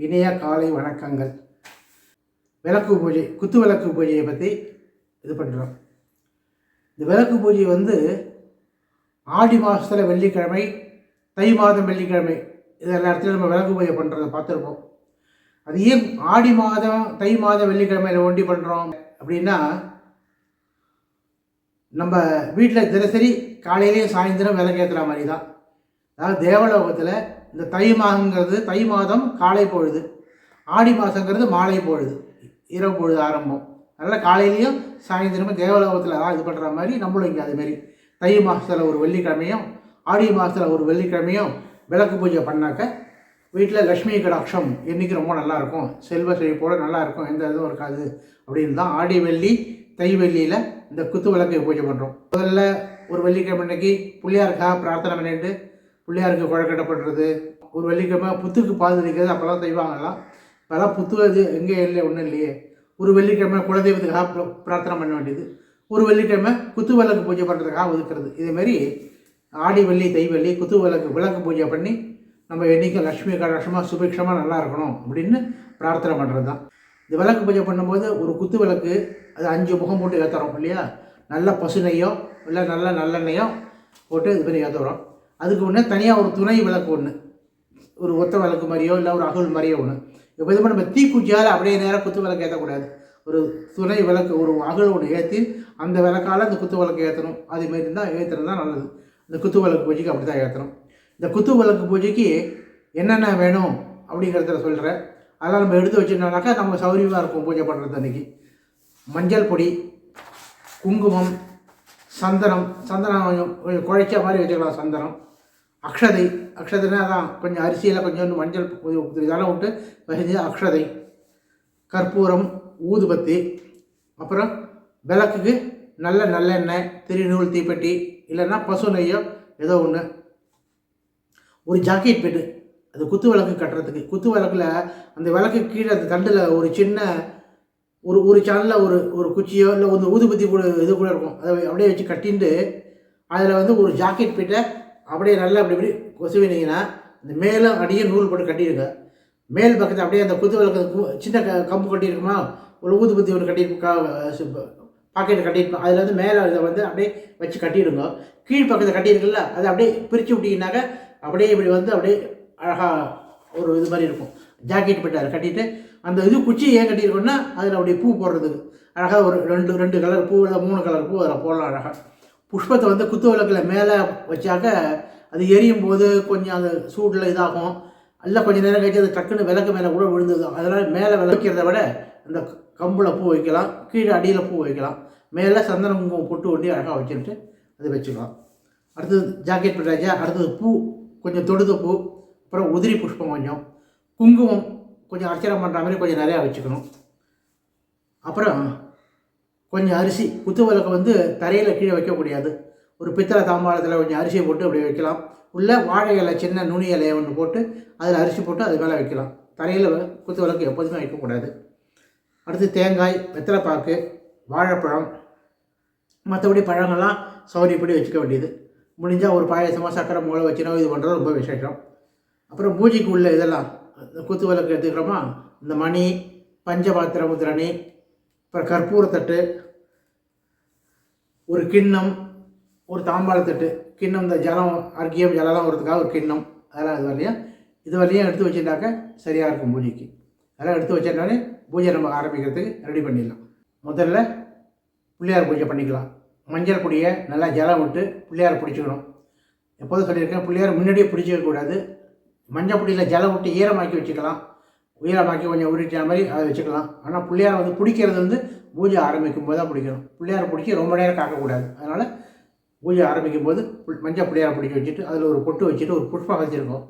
இனிய காலை வணக்கங்கள். விளக்கு பூஜை, குத்து விளக்கு பூஜையை பற்றி இது பண்ணுறோம். இந்த விளக்கு பூஜை ஆடி மாதத்தில் வெள்ளிக்கிழமை, தை மாதம் வெள்ளிக்கிழமை, இது எல்லா இடத்துலையும் நம்ம விளக்கு பூஜை பண்ணுறதை பார்த்துருப்போம். அது ஏன் ஆடி மாதம் தை மாதம் வெள்ளிக்கிழமையில் ஒண்டி பண்ணுறோம் அப்படின்னா, நம்ம வீட்டில் தினசரி காலையிலேயும் சாயந்தரம் விளக்கு ஏற்றுற மாதிரி தான். அதாவது தேவலோகத்தில் இந்த தை மாதம் காலை பொழுது, ஆடி மாதங்கிறது மாலை பொழுது, இரவு பொழுது ஆரம்பம். அதனால் காலையிலையும் சாயந்தரமும் தேவலோகத்தில் இது பண்ணுற மாதிரி நம்மளும் இங்கே அதுமாரி தை மாதத்தில் ஒரு வெள்ளிக்கிழமையும் ஆடி மாதத்தில் ஒரு வெள்ளிக்கிழமையும் விளக்கு பூஜை பண்ணாக்க வீட்டில் லக்ஷ்மி கடாட்சம் என்றைக்கு ரொம்ப நல்லாயிருக்கும், செல்வ செழிப்போடு நல்லாயிருக்கும், எந்த இதுவும் இருக்காது அப்படின்னு தான் ஆடி வெள்ளி தை வெள்ளியில் இந்த குத்து விளக்கை பூஜை பண்ணுறோம். முதல்ல ஒரு வெள்ளிக்கிழமை அன்னைக்கு பிள்ளையாருக்காக பிரார்த்தனை பண்ணிட்டு பிள்ளையாருக்கு குழக்கட்டை பண்ணுறது, ஒரு வெள்ளிக்கிழமை புத்துக்கு பால் தெளிக்கிறது அப்போல்லாம் செய்வாங்கலாம். இப்போல்லாம் புத்து அது எங்கே இல்லை, ஒன்றும் இல்லையே. ஒரு வெள்ளிக்கிழமை குலதெய்வத்துக்காக பிரார்த்தனை பண்ண வேண்டியது, ஒரு வெள்ளிக்கிழமை குத்து விளக்கு பூஜை பண்ணுறதுக்காக ஒதுக்கிறது. இதேமாரி ஆடி வெள்ளி தை வெள்ளி குத்து விளக்கு பூஜை பண்ணி நம்ம என்றைக்கும் லக்ஷ்மி கடாட்சமாக சுபிக்ஷமாக நல்லா இருக்கணும் அப்படின்னு பிரார்த்தனை பண்ணுறது தான். இந்த விளக்கு பூஜை பண்ணும்போது ஒரு குத்து விளக்கு அது 5 முகம் போட்டு ஏற்றுறோம் இல்லையா. நல்ல பசுனையோ இல்லை நல்ல நல்லெண்ணெயோ போட்டு இது பண்ணி ஏற்றுறோம். அதுக்கு முன்னே தனியாக ஒரு துணை விளக்கு ஒன்று, ஒரு ஒத்த விளக்கு மாதிரியோ இல்லை ஒரு அகல் மாதிரியோ ஒன்று. இப்போ இது நம்ம தீக்குச்சியால் அப்படியே நேராக குத்து விளக்கு ஏற்றக்கூடாது. ஒரு துணை விளக்கு, ஒரு அகல் ஒன்று ஏற்றி அந்த விளக்கால் அந்த குத்து விளக்கு ஏற்றணும். அதுமாரி தான் ஏற்றுறது தான் நல்லது. இந்த குத்து விளக்கு பூஜைக்கு அப்படி தான் ஏற்றணும். இந்த குத்து விளக்கு பூஜைக்கு என்னென்ன வேணும் அப்படிங்கிறத சொல்கிறேன். அதெல்லாம் நம்ம எடுத்து வச்சுருந்தோம்னாக்கா நம்ம சௌகரியமாக இருக்கும் பூஜை பண்ணுறது. அன்றைக்கி மஞ்சள் பொடி, குங்குமம், சந்தனம் கொஞ்சம் குழைச்ச மாதிரி வச்சுக்கலாம். சந்தனம், அக்ஷதைனா தான் கொஞ்சம் அரிசியில் கொஞ்சோண்டு மஞ்சள் இதெல்லாம் விட்டு வசதி அக்ஷதை, கற்பூரம், ஊதுபத்தி, அப்புறம் விளக்குக்கு நல்லெண்ணெய், திருநூல், தீப்பெட்டி, இல்லைன்னா பசு நெய்யோ ஏதோ ஒன்று, ஒரு ஜாக்கெட் பெட்டு அது குத்து விளக்கு கட்டுறதுக்கு. குத்து விளக்கில் அந்த விளக்கு கீழே அந்த தண்டில் ஒரு சின்ன ஒரு சேனலில் ஒரு குச்சியோ இல்லை ஒரு ஊதுபத்தி கூட இது கூட இருக்கும். அதை அப்படியே வச்சு கட்டிட்டு அதில் ஒரு ஜாக்கெட் பெட்டை அப்படியே நல்லா அப்படி கொசுவினீங்கன்னா இந்த மேலும் அடியே நூல் போட்டு கட்டிடுங்க. மேல் பக்கத்தில் அப்படியே அந்த குத்து விளக்கு சின்ன கம்பு கட்டியிருக்குமா, ஒரு ஊதுபத்தி ஒன்று பாக்கெட்டு கட்டியிருப்போம். அதில் மேலே இதை அப்படியே வச்சு கட்டிடுங்க. கீழ் பக்கத்தில் கட்டியிருக்குல்ல அதை அப்படியே பிரித்து விட்டிங்கனாக்க அப்படியே இப்படி அப்படியே அழகாக ஒரு இது மாதிரி இருக்கும். ஜாக்கெட் பெட்டு அதை கட்டிட்டு அந்த குச்சி ஏன் கட்டியிருக்கோன்னா அதில் அப்படியே பூ போடுறதுக்கு அழகாக ஒரு ரெண்டு கலர் பூ இல்லை 3 கலர் பூ அதில் போடலாம். அழகாக புஷ்பத்தை குத்து விளக்கில் மேலே வச்சாக்க அது எரியும் போது கொஞ்சம் அந்த சூடில் இதாகும். இல்லை கொஞ்சம் நேரம் கழிச்சு அது டக்குன்னு விளக்கு மேலே கூட விழுந்தது. அதனால் மேலே விளக்கிறத விட அந்த கம்பில் பூ வைக்கலாம், கீழே அடியில் பூ வைக்கலாம், மேலே சந்தனம் குங்குமம் பொட்டு ஒட்டி அழகாக வச்சுட்டு அது வச்சுக்கலாம். அடுத்தது ஜாக்கெட் பெட்டாச்சா. அடுத்தது பூ கொஞ்சம் தொடுத்த பூ, அப்புறம் உதிரி புஷ்பம் கொஞ்சம், குங்குமம் கொஞ்சம் அர்ச்சனை பண்ணுற மாதிரி கொஞ்சம் நிறையா வச்சுக்கணும். அப்புறம் கொஞ்சம் அரிசி. குத்து விளக்கு தரையில் கீழே வைக்கக்கூடாது. ஒரு பித்தளை தாம்பாளத்தில் கொஞ்சம் அரிசியை போட்டு அப்படி வைக்கலாம். உள்ள வாழை இலை, சின்ன நுனி இலையை ஒன்று போட்டு அதில் அரிசி போட்டு அது மேலே வைக்கலாம். தரையில் குத்து விளக்கு எப்போதுமே வைக்கக்கூடாது. அடுத்து தேங்காய், வெத்தலைப்பாக்கு, வாழைப்பழம், மற்றபடி பழங்கள்லாம் சௌரியப்படி வச்சுக்க வேண்டியது. முடிஞ்சால் ஒரு பாயசமாக சக்கரை மூளை வச்சுனா இது பண்ணுறது ரொம்ப விசேஷம். அப்புறம் பூஜைக்கு உள்ள இதெல்லாம் குத்து விளக்கு எடுத்துக்கிறோமா, இந்த மணி, பஞ்சபாத்திர முத்திரணி, அப்புறம் கற்பூரத்தட்டு, ஒரு கிண்ணம், ஒரு தாம்பாளத்தட்டு, கிண்ணம், இந்த ஜலம் அர்க்கியம் ஜலம்லாம் வரதுக்காக ஒரு கிண்ணம், அதெல்லாம் இது வரலையும் எடுத்து வச்சுட்டாக்க சரியாக இருக்கும் பூஜைக்கு. அதெல்லாம் எடுத்து வச்சிட்டாலே பூஜை நம்ம ஆரம்பிக்கிறதுக்கு ரெடி பண்ணிடலாம். முதல்ல பிள்ளையார் பூஜை பண்ணிக்கலாம். மஞ்சள் பொடியை நல்லா ஜலம் விட்டு பிள்ளையார் பிடிச்சிக்கணும். எப்போதும் சொல்லியிருக்கேன், பிள்ளையார் முன்னாடியே பிடிச்சிக்கக்கூடாது. மஞ்சள் பொடியில் ஜலம் விட்டு ஈரமாக்கி வச்சுக்கலாம். ஈரமாக்கி கொஞ்சம் உருட்டின மாதிரி அதை வச்சுக்கலாம். ஆனால் பிள்ளையார் பிடிக்கிறது பூஜை ஆரம்பிக்கும் போது தான் பிடிக்கணும். பிள்ளையார் பிடிச்சி ரொம்ப நேரம் காக்கக்கூடாது. அதனால் பூஜை ஆரம்பிக்கும் போது மஞ்சள் பிள்ளையார் பிடிக்க வச்சுட்டு அதில் ஒரு பொட்டு வச்சுட்டு ஒரு புஷ்பம் வச்சுருக்கோம்.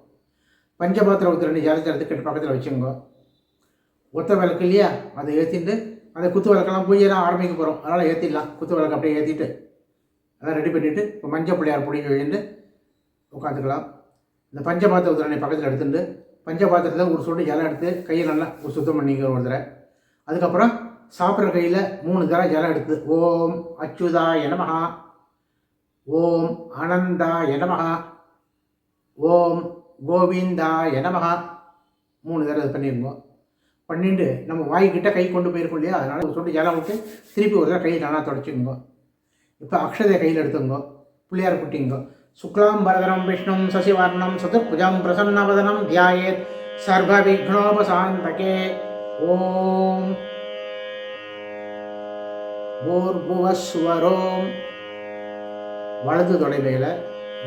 பஞ்சபாத்திரம் ஊற்றி ஜலச்சரத்துக்கு பக்கத்தில் வச்சுருங்க. ஒத்த விளக்கு இல்லையா, அதை ஏற்றிட்டு அந்த குத்து விளக்கெல்லாம் பூஜையெல்லாம் ஆரம்பிக்க போகிறோம். அதனால் ஏற்றிடலாம். குத்து விளக்கு அப்படியே ஏற்றிட்டு அதெல்லாம் ரெடி பண்ணிவிட்டு இப்போ மஞ்சள் பிள்ளையார் பிடிக்க வச்சுட்டு உட்காந்துக்கலாம். இந்த பஞ்சபாத்திர உத்திரணை பக்கத்தில் எடுத்துட்டு பஞ்சபாத்திரத்தில் ஒரு சொட்டு ஜலம் எடுத்து கையை நல்லா ஒரு சுத்தம் பண்ணிக்க ஒரு தடவை. அதுக்கப்புறம் சாப்பிட்ற கையில் 3 தடவை ஜலம் எடுத்து ஓம் அச்சுதாய நமஹ, ஓம் அனந்தாய நமஹ, ஓம் கோவிந்தாய நமஹ, 3 தடவை இது பண்ணிடுங்க. பண்ணிட்டு நம்ம வாய்க்கிட்ட கை கொண்டு போயிருக்கோம் இல்லையா, அதனால் ஒரு சொட்டு ஜலம் விட்டு திருப்பி ஒரு தடவை கை நல்லா தொடச்சிக்கோங்க. இப்போ அக்ஷதையை கையில் எடுத்துங்க, பிள்ளையார் குட்டிங்க. சுக்லாம் பரதரம் விஷ்ணும் சசிவர்ணம் சதுர்புஜம் பிரசன்னவதனம் தியாயேத் சர்வ விக்னோபசாந்தகே. ஓம் பூர்புவஸ்வரோம். வலது தொடை மேலே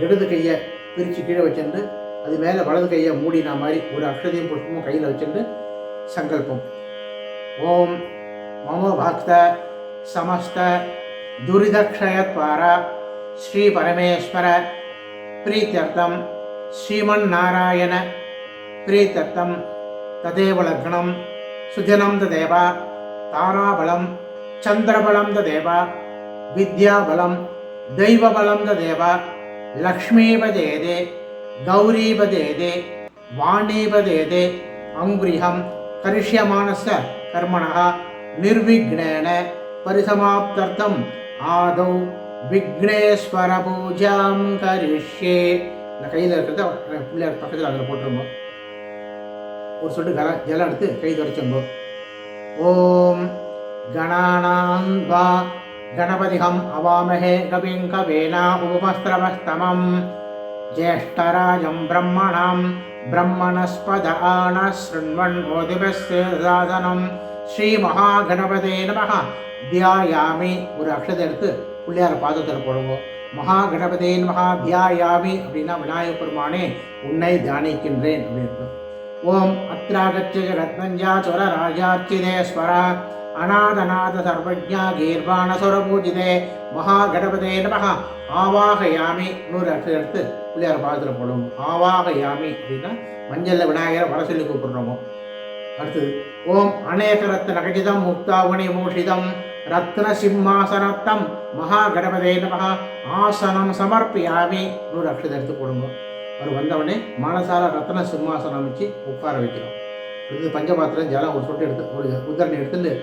இடது கையை பிரித்து கீழே வச்சுட்டு அது மேலே வலது கையை மூடினா மாதிரி ஒரு அக்ஷதையும் புஷ்பமும் கையில் வச்சுட்டு சங்கல்பம். ஓம் மம பக்த சமஸ்த துரிதக்ஷயத்வாரா ஸ்ரீ பரமேஸ்வர பிரீத்தியர்த்தம் ஸ்ரீமன் நாராயண பிரீத்தியர்த்தம் ததேவ லக்னம் சுஜனம் ததேவ தாராபலம் சந்திரபலம் ததேவ வித்யாபலம் தெய்வபலம் ததேவ லக்ஷ்மீபதேதே கௌரீபதேதே வாணீபதேதே அங்குரிஹம் கரிஷ்யமானஸ்ய கர்மணः நிர்விக்னேன பரிசமாப்தர்த்தம் ஆதௌ விக்னேஸ்வர பூஜாம் கரிஷ்யே. இந்த கையில் இருக்கிறத பிள்ளையார் பக்கத்தில் அதில் போட்டுருங்க. ஒரு சொட்டு ஜலம் எடுத்து கை துடைச்சுங்கோ. ஓம் கணானாம் வா கணபதிஹம் அவாமஹே கவிம் கவேனா உபமஸ்திரவஸ்தமம் ஜேஷ்டராஜம் பிரம்மணாம் பிரம்மணஸ்பத ஆன ஸ்ருண்வன் ஓதிபஸ்ய சாதனம் ஸ்ரீ மகாகணபதே நமஹ தியாயாமி. ஒரு அக்ஷதை எடுத்து பிள்ளையார் பாதத்தில் போடுவோம். மகாகணபதே நமஹ தியாயாமி அப்படின்னா விநாயகப் பெருமானே உன்னை தியானிக்கின்றேன் அப்படின்னு. ஓம் அத்ராகச்ச ஜகத்மஞ்சா சுர ராஜார்ச்சிதேஸ்வர அநாதநாத சர்வஜா கீர்வாணசுர பூஜிதே மகாகணபதே நமஹ ஆவாகயாமி. 100 அக்ஷதை எடுத்து பிள்ளையார் பாதத்தில் போடுவோம். ஆவாகயாமி அப்படின்னா மஞ்சளில் விநாயகரை வர சொல்லி கூப்பிடுறோமோ. அடுத்தது ஓம் அநேக ரத்ன கஜிதம் முக்தாவணி மூஷிதம் ரத்ன சிம்மாசனத்தம் மகாகணபதே நமஹ ஆசனம் சமர்ப்பியாமி. 100 அக்ஷதை எடுத்து போடுங்க. அவர் வந்தவொடனே மானசால ரத்ன சிம்மாசனம் அமைச்சு உட்கார வைக்கிறோம். அடுத்தது பஞ்சபாத்திரம் ஜலம் ஒரு சொட்டு எடுத்து ஒரு உதரணி எடுத்துட்டு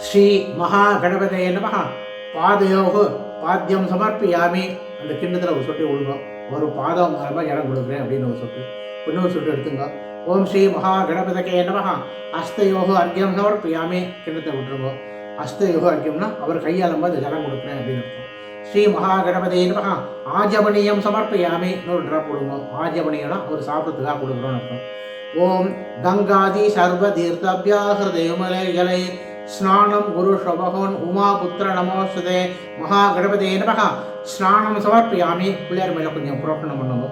ஸ்ரீ மகாகணபதே நமஹ பாதயோகு பாத்தியம் சமர்ப்பியாமி. அந்த கிண்ணத்தில் ஒரு சொட்டு விழுங்க. ஒரு பாதம் மூலமாக இடம் கொடுக்குறேன் அப்படின்னு ஒரு சொட்டு. இன்னொரு சொட்டு எடுத்துங்க. ஓம் ஸ்ரீ மகாகணபதகே நமஹ அஸ்தயோகு அர்க்கியம் சமர்ப்பியாமி. கிண்ணத்தை விட்டுருங்க. அஸ்தயோகு அர்க்கியம்னா அவர் கையாளும் அந்த ஜலம் கொடுக்குறேன் அப்படின்னு இருக்கும். ஸ்ரீ மகாகணபதே நமஹ ஆஜமணியம் சமர்ப்பியாமி. இன்னொரு ட்ராப் கொடுங்க. ஆஜமணியம்னா அவர் சாப்பிட்றதுக்காக கொடுக்குறோன்னு அர்த்தம். ஓம் கங்காதி சர்வ தீர்த்தபியாஹிருதயுமலை ஜலை ஸ்நானம் குரு ஷபகோன் உமா புத்திர நமோஸ்தே மகாகணபதே நமஹ ஸ்நானம் சமர்ப்பியாமி. பிள்ளையார் மேலே கொஞ்சம் புரோக்கணம் பண்ணுங்க.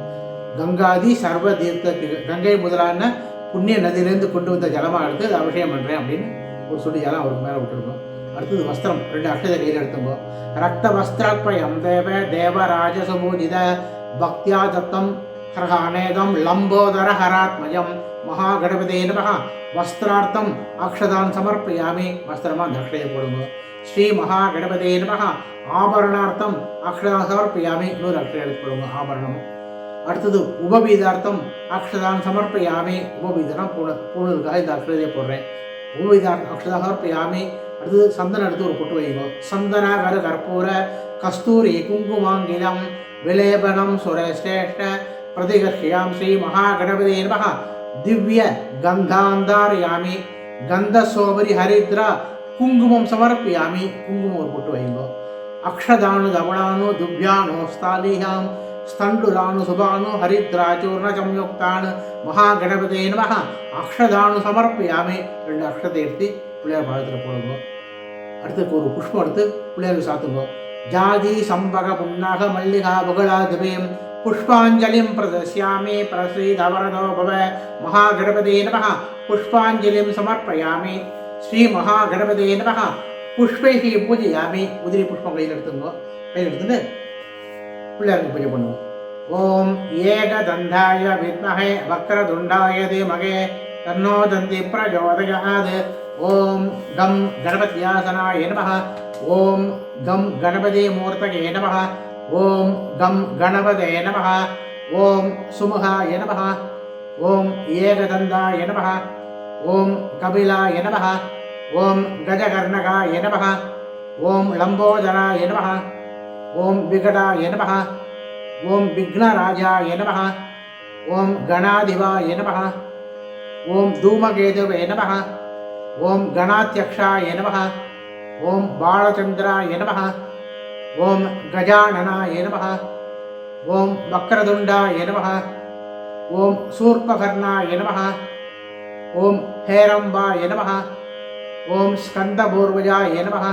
கங்காதி சர்வ தீர்த்த கங்கை முதலான புண்ணிய நதியிலேருந்து கொண்டு வந்த ஜலமாக எடுத்து அதை அபிஷேகம் பண்ணுறேன் அப்படின்னு ஒரு சொல்லி ஜலம் அவருக்கு மேலே விட்டுருக்கோம். அடுத்தது வஸ்திரம் 2 அக்ஷதை கையில் எடுத்துங்கோ. ரக்த வஸ்திரத்வயம் தேவ தேவராஜசுபூஜித பக்தியா தத்தம் ஹரஹானேதம் லம்போதர ஹராத்மயம் மகாகணபதே நமஹ வஸ்திரார்த்தம் அக்ஷதான் சமர்ப்பியாமி. வஸ்திரமாக அந்த அக்ஷதையை போடுங்க. ஸ்ரீ மகாகணபதே நமஹ ஆபரணார்த்தம் அக்ஷதான் சமர்ப்பியாமி. 100 அக்ஷதை எடுத்து போடுங்க ஆபரணம். அடுத்தது உபவீதார்த்தம் அக்ஷதான் சமர்ப்பியாமி. உபவீதனா பூணலுக்காக இந்த அக்ஷதையை போடுறேன். உபவீதார்த்தம் அக்ஷதா சமர்ப்பியாமி. அடுத்தது சந்தனம் எடுத்து ஒரு பொட்டு வைங்க. சந்தன கரு கற்பூர கஸ்தூரி குங்குமாங்கிலம் விலேபனம் சுரேஷ்ட பிரதிகர்ஷியாம் ஸ்ரீ மகாகணபதே நமஹ திவ்ய கந்தாந்தாரயாமி. கந்தசோபரி ஹரித்ரா குங்குமம் சமர்ப்பியாமி. குங்குமம் ஒரு பொட்டு வைங்க. அக்ஷதானு தவளானு துவ்யானு ஸ்தாலியாம் ஸ்தண்டுலானு சுபானு ஹரித்ராச்சூர்ண சம்யுக்தானு மகாகணபதே நமஹ அக்ஷதானு சமர்ப்பியாமி. 2 அக்ஷதை எடுத்து பிள்ளையார் பாதத்தில் போடுங்க. அடுத்து ஒரு புஷ்பம் எடுத்து பிள்ளையாருக்கு சாத்துங்க. ஜாதி சம்பக புன்னாக மல்லிகா புகழாதிபீம் புஷ்பாஞ்சலிம் பிரதஸ்யாமி பிரசீதவரதோ பவ மகாகணபதே நமஹ புஷ்பாஞ்சலிம் சமர்ப்பயாமி. ஸ்ரீ மகாகணபதே நமஹ புஷ்பைஹி பூஜையாமி. உதிரி புஷ்பம் கையில் எடுத்துங்க. கையில் எடுத்துட்டு பிள்ளையாருக்கு பூஜை பண்ணுவோம். ஓம் ஏகதந்தாய வித்மஹே வக்ரதுண்டாய தீமஹே தன்னோ தந்தி பிரச்சோதயாத். ஓம் கம் கணபத்யாசனாய நமஹ. ஓம் கம் கணபதி மூர்த்தகே நமஹ. ஓம் கம் கணபதே நமஹ. ஓம் சுமுகாய நமஹ. ஓம் ஏகதந்தாய நமஹ. ஓம் கபிலாய நமஹ. ஓம் கஜகர்ணகாய நமஹ. ஓம் லம்போதராய நமஹ. ஓம் விகடாய நமஹ. ஓம் விக்னராஜாய நமஹ. ஓம் கணாதிவாய நமः. ஓம் தூமகேதுவே நமः. ஓம் கணாத்யக்ஷாய நமः. ஓம் பாலச்சந்திராய நமः. ஓம் கஜானனாய நமः. ஓம் வக்ரதுண்டாய நமः. ஓம் சூர்பகர்ணாய நமः. ஓம் ஹேரம்பாய நமः. ஓம் ஸ்கந்தபூர்வஜாய நமः.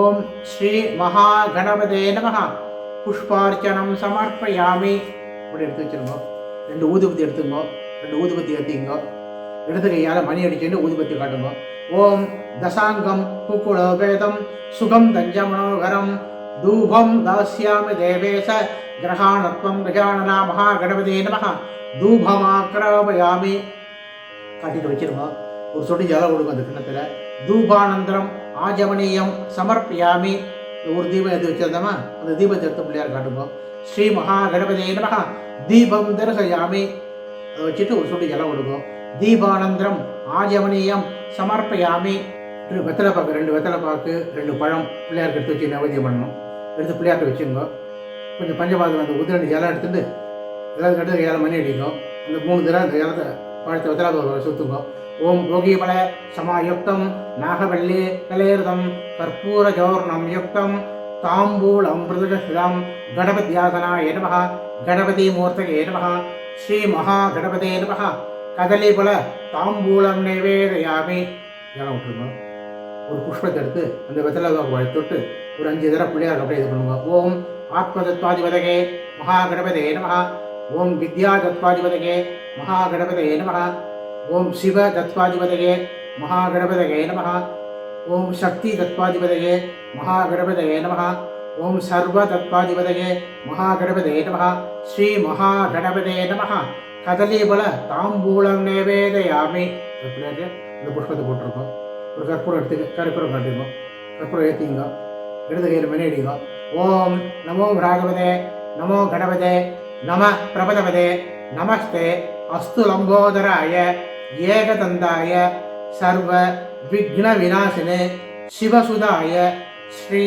ஓம் ஸ்ரீ மகாகணபதே நமः. புஷ்பார்ச்சனம் சமர்ப்பயாமி. இப்படி எடுத்து வச்சிருங்க. 2 ஊதுபத்தி எடுத்துங்க. 2 ஊதுபத்தி ஏற்றிங்க. இடது கையால் மணி அடிச்சுட்டு ஊதுபத்தி காட்டுங்க. ஓம் தசாங்கம் குக்குளோபேதம் சுகம் தஞ்சமனோகரம் தூபம் தாஸ்யாமி தேவேச கிரகாணத்வம் கஜானனா மகாகணபதே நமः. தூபமாக்ராபயாமி. காட்டிட்டு வச்சிருங்க. ஒரு சொட்டு ஜலம் கொடுக்கும் அந்த கிண்ணத்தில். தூபானந்தரம் ஆஜமனீயம் சமர்ப்பியாமி. ஒரு தீபம் எடுத்து வச்சிருந்தோமா, அந்த தீபத்தை எடுத்து பிள்ளையார் காட்டுங்க. ஸ்ரீ மகாகணபதே நமः. தீபம் தரிசயாமி. அதை வச்சுட்டு ஒரு சொட்டு ஜலம் கொடுக்கும். தீபானந்தரம் ஆஜமனீயம் சமர்ப்பயாமி. வெத்தலை பாக்கு 2 வெத்தலை பாக்கு 2 பழம் பிள்ளையாருக்கு எடுத்து வச்சு நைவேத்தியம் பண்ணணும். எடுத்து பிள்ளையார்ட்ட வச்சுங்க. கொஞ்சம் பஞ்சபாதம் அந்த உதிரண்டு ஜலம் எடுத்துட்டு எல்லாத்துக்கு எடுத்து 7 மணி அடிக்கும். அந்த 3 தடவை அந்த ஜலத்தை பழத்தை வெத்தலை சுற்றுங்க. ஓம் யோகிபல சமாயுக்தம் நாகவல்லி கலேர்தம் கற்பூரஜோர்ணம் யுக்தம் தாம்பூலம் மிருதுஜஸ்தம் கணபத்யாசனாய நமः. கணபதி மூர்த்தகே நமः. ஸ்ரீ மகாகணபதே நமः. கதலிபல தாம்பூலம் நிவேதயாமி. ஜலம் விட்டுருங்க. ஒரு புஷ்பத்தை எடுத்து அந்த வெத்தலை தொட்டு ஒரு 5 தடவை பிள்ளையார் அப்படியே இது பண்ணுங்க. ஓம் ஆத்மதத்வாதிபதகே மகாகணபதே நமः. ஓம் வித்யாதத்வாதிபதகே மகாகணபதே நமः. ஓம் சிவ தத்வாதிபதகே மகாகணபதகே நமः. ஓம் சக்தி தத்வாதிபதகே மகாகணபதகே நமः. ஓம் சர்வ தத்வாதிபதகே மகாகணபதே நமः. ஸ்ரீ மகாகணபதே நமः. கதலிபல தாம்பூலம் நிவேதயாமி. இந்த புஷ்பத்தை போட்டிருக்கோம். ஒரு கற்பூரம் எடுத்து கற்பூரம் காட்டிருக்கோம். கற்பூரம் ஏற்றிங்க. இடது கையில் மணி அடிங்க. ஓம் நமோ ராகவதே நமோ கணபதே நம பிரபதவதே நமஸ்தே அஸ்து லம்போதராய ஏகதந்தாய சர்வ விக்ன விநாசினே சிவசுதாய ஸ்ரீ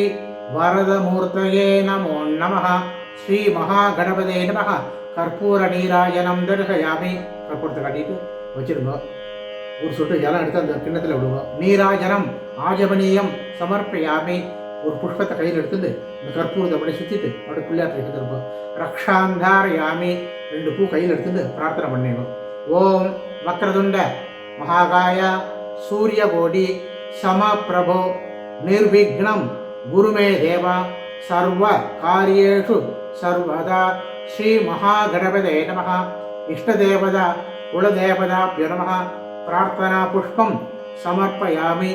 வரதமூர்த்தயே நமோ நமः. ஸ்ரீ மகாகணபதே நமः. கற்பூர நீராஜனம் தரிசயாமி. கற்பூரத்தை காட்டிட்டு வச்சிருங்க. ஒரு சொட்டு ஜலம் எடுத்து அந்த கிண்ணத்தில் விடுங்க. நீராஜனம் ஆஜமனீயம் சமர்ப்பயாமி. ஒரு புஷ்பத்தை கையில் எடுத்துட்டு இந்த கற்பூரத்தை அப்படியே சுற்றிட்டு அப்படியே பிள்ளையாட்டை எடுத்துருப்போம். ரக்ஷாந்தாரயாமி. 2 பூ கையில் எடுத்துட்டு பிரார்த்தனை பண்ணிடணும். ஓம் வக்ரதுண்ட மகாகாய சூரியகோடி சமபிரபோ நிர்விக்னம் குருமே தேவா சர்வ காரியேஷு சர்வதா ஸ்ரீ மகாகணபதே நமः. இஷ்டதேவதா குலதேவதாப்ய நமः. பிரார்த்தனா புஷ்பம் சமர்ப்பயாமி.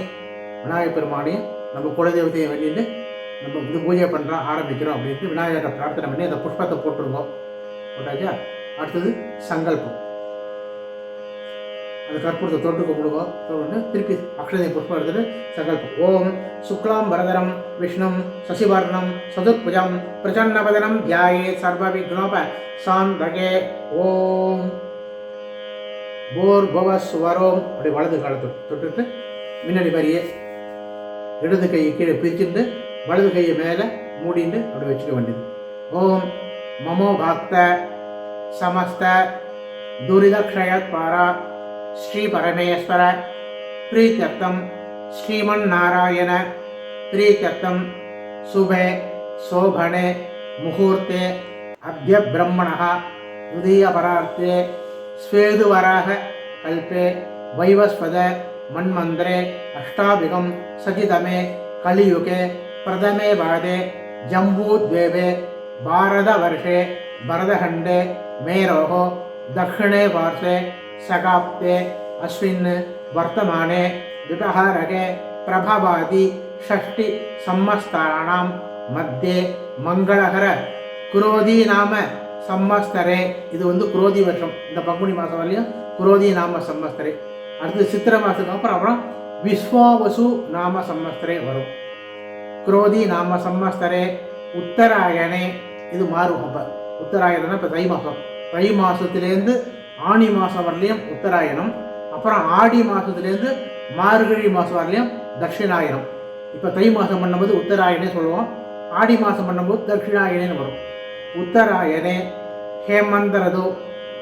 விநாயகப் பெருமானே நம்ம குலதெய்வத்தையை வேண்டிட்டு நம்ம இது பூஜை பண்ணுறோம் ஆரம்பிக்கிறோம் அப்படின்ட்டு விநாயகரை பிரார்த்தனை பண்ணி அந்த புஷ்பத்தை போட்டுருவோம். போட்டாச்சா? அடுத்தது சங்கல்பம். அந்த கற்பூரத்தை தொட்டு கும்பிடுவோம். தொட்டு திருப்பி அக்ஷதை புஷ்பம் எடுத்துட்டு சங்கல்பம். ஓம் சுக்லாம் வரதரம் விஷ்ணும் சசிவர்ணம் சதுர்புஜம் பிரசன்னவதனம் தியாயே சர்வ விக்னோப சாந்தகே. ஓம் பூர்பவஸ்வரோம். அப்படி வலது காலத்தை தொட்டுட்டு முன்னாடி மாதிரியே இடது கையை கீழே பிரிச்சுட்டு வலது கையை மேலே மூடிட்டு அப்படி வச்சுக்க வேண்டியது. ஓம் மமோ பக்த சமஸ்த துரிதக்ஷயத்வாரா ஸ்ரீ பரமேஸ்வர பிரீத்யர்த்தம் ஸ்ரீமன் நாராயண பிரீத்யர்த்தம் சுபே சோபனே முகூர்த்தே அத்ய பிரம்மணः துதியபரார்த்தே ஸ்வேதுவராக கல்பே வைவஸ்வத மன்மந்திரே அஷ்டாபிகம் சஜிதமே கலியுகே பிரதமே வாதே ஜம்பூத்வேபே பாரதவர்ஷே பரதகண்டே மேரோஹோ தக்ஷிணே பார்ஷே சகாப்தே அஸ்வின் வர்த்தமானே விபஹாரகே பிரபவாதி ஷஷ்டி சம்மஸ்தானாம் மத்தியே மங்களகர குரோதி நாம சம்மஸ்தரே. இது குரோதி வருஷம். இந்த பங்குனி மாதம் வரலையும் குரோதி நாம சம்மஸ்தரே. அடுத்து சித்திரை மாதத்துக்கு அப்புறம் விஸ்வாவசு நாம சம்மஸ்தரே வரும். குரோதி நாம சம்மஸ்தரே உத்தராயணே. இது மாறும். அப்போ உத்தராயணம்னா இப்போ தை மாதம். தை மாதத்துலேருந்து ஆணி மாதம் வரலையும் உத்தராயணம். அப்புறம் ஆடி மாதத்துலேருந்து மார்கழி மாதம் வரலையும் தட்சிணாயனம். இப்போ தை மாதம் பண்ணும்போது உத்தராயணே சொல்லுவோம். ஆடி மாதம் பண்ணும்போது தட்சிணாயனேன்னு வரும். உத்தராயணே ஹேமந்தரதோ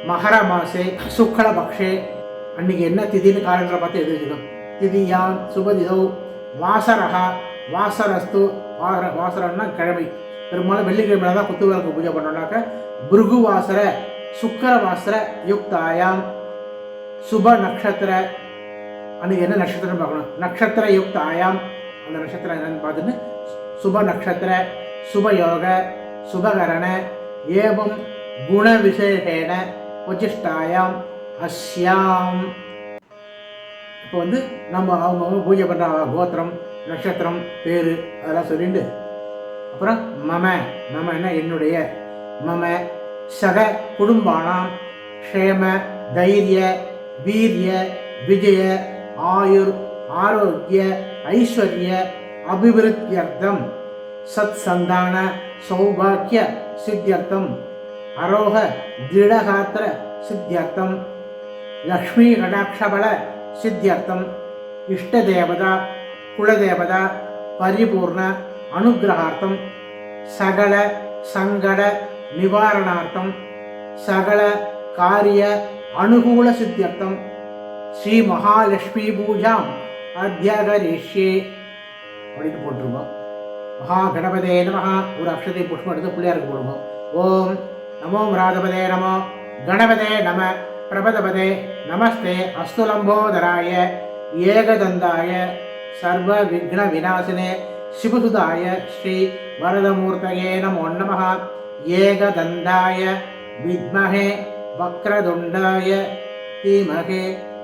மகர மாசே சுக்லபக்ஷே, அன்னைக்கு என்ன திதின்னு காலண்டரை பார்த்து எழுதிக்கணும். திதியான் சுபதிதோ வாசரகா, வாசரஸ்து, வாசரன்னா கிழமை, பெரும்பாலும் வெள்ளிக்கிழமை தான் குத்துவிளக்கு பூஜை பண்ணோம்னாக்க பிருகு வாசர சுக்கர வாசர யுக்தாயாம் சுப நட்சத்திர, அன்னைக்கு என்ன நட்சத்திரம் பார்க்கணும், நட்சத்திர யுக்தாயாம், அந்த நட்சத்திரம் என்னன்னு பார்த்துட்டு சுப நட்சத்திர சுபயோக சுபகரண ஏவம் குண விசேஷேன உச்சிஷ்டாயாம் அஸ்யாம். இப்போ நம்ம அவங்க பூஜை பண்ணுற கோத்திரம் நட்சத்திரம் பேர் அதெல்லாம் சொல்லிட்டு அப்புறம் மமன்னா என்னுடைய, மம சக குடும்பானாம் க்ஷேம தைரிய வீரிய விஜய ஆயுர் ஆரோக்கிய ஐஸ்வர்ய அபிவிருத்தியர்த்தம் சத் சந்தான சௌபாக்கிய சித்தியர்த்தம் அரோக திருடகாத்திர சித்தியர்த்தம் லக்ஷ்மி கடாட்சபல சித்தியர்த்தம் இஷ்டதேவதா குலதேவதா பரிபூர்ண அனுகிரகார்த்தம் சகல சங்கட நிவாரணார்த்தம் சகல காரிய அனுகூல சித்தியர்த்தம் ஸ்ரீ மகாலட்சுமி பூஜாம் அத்தியகரிஷ்யே அப்படின்னு போட்டிருக்கோம். மகா கணபதே நமஹ, ஒரு அக்ஷதை புஷ்பம் எடுத்து பிள்ளையாருக்கு போடுவோம். ஓம் நமோ ராதபதே நமோ கணபதே நம பிரபதபதே நமஸ்தே அஸ்துலம்போதராய ஏகதந்தாய சர்வ விக்ன விநாசினே சிவசுதாய ஸ்ரீ வரதமூர்த்தயே நமோ நமஹ. ஏகதந்தாய வித்மஹே வக்ரதுண்டாய தீமஹே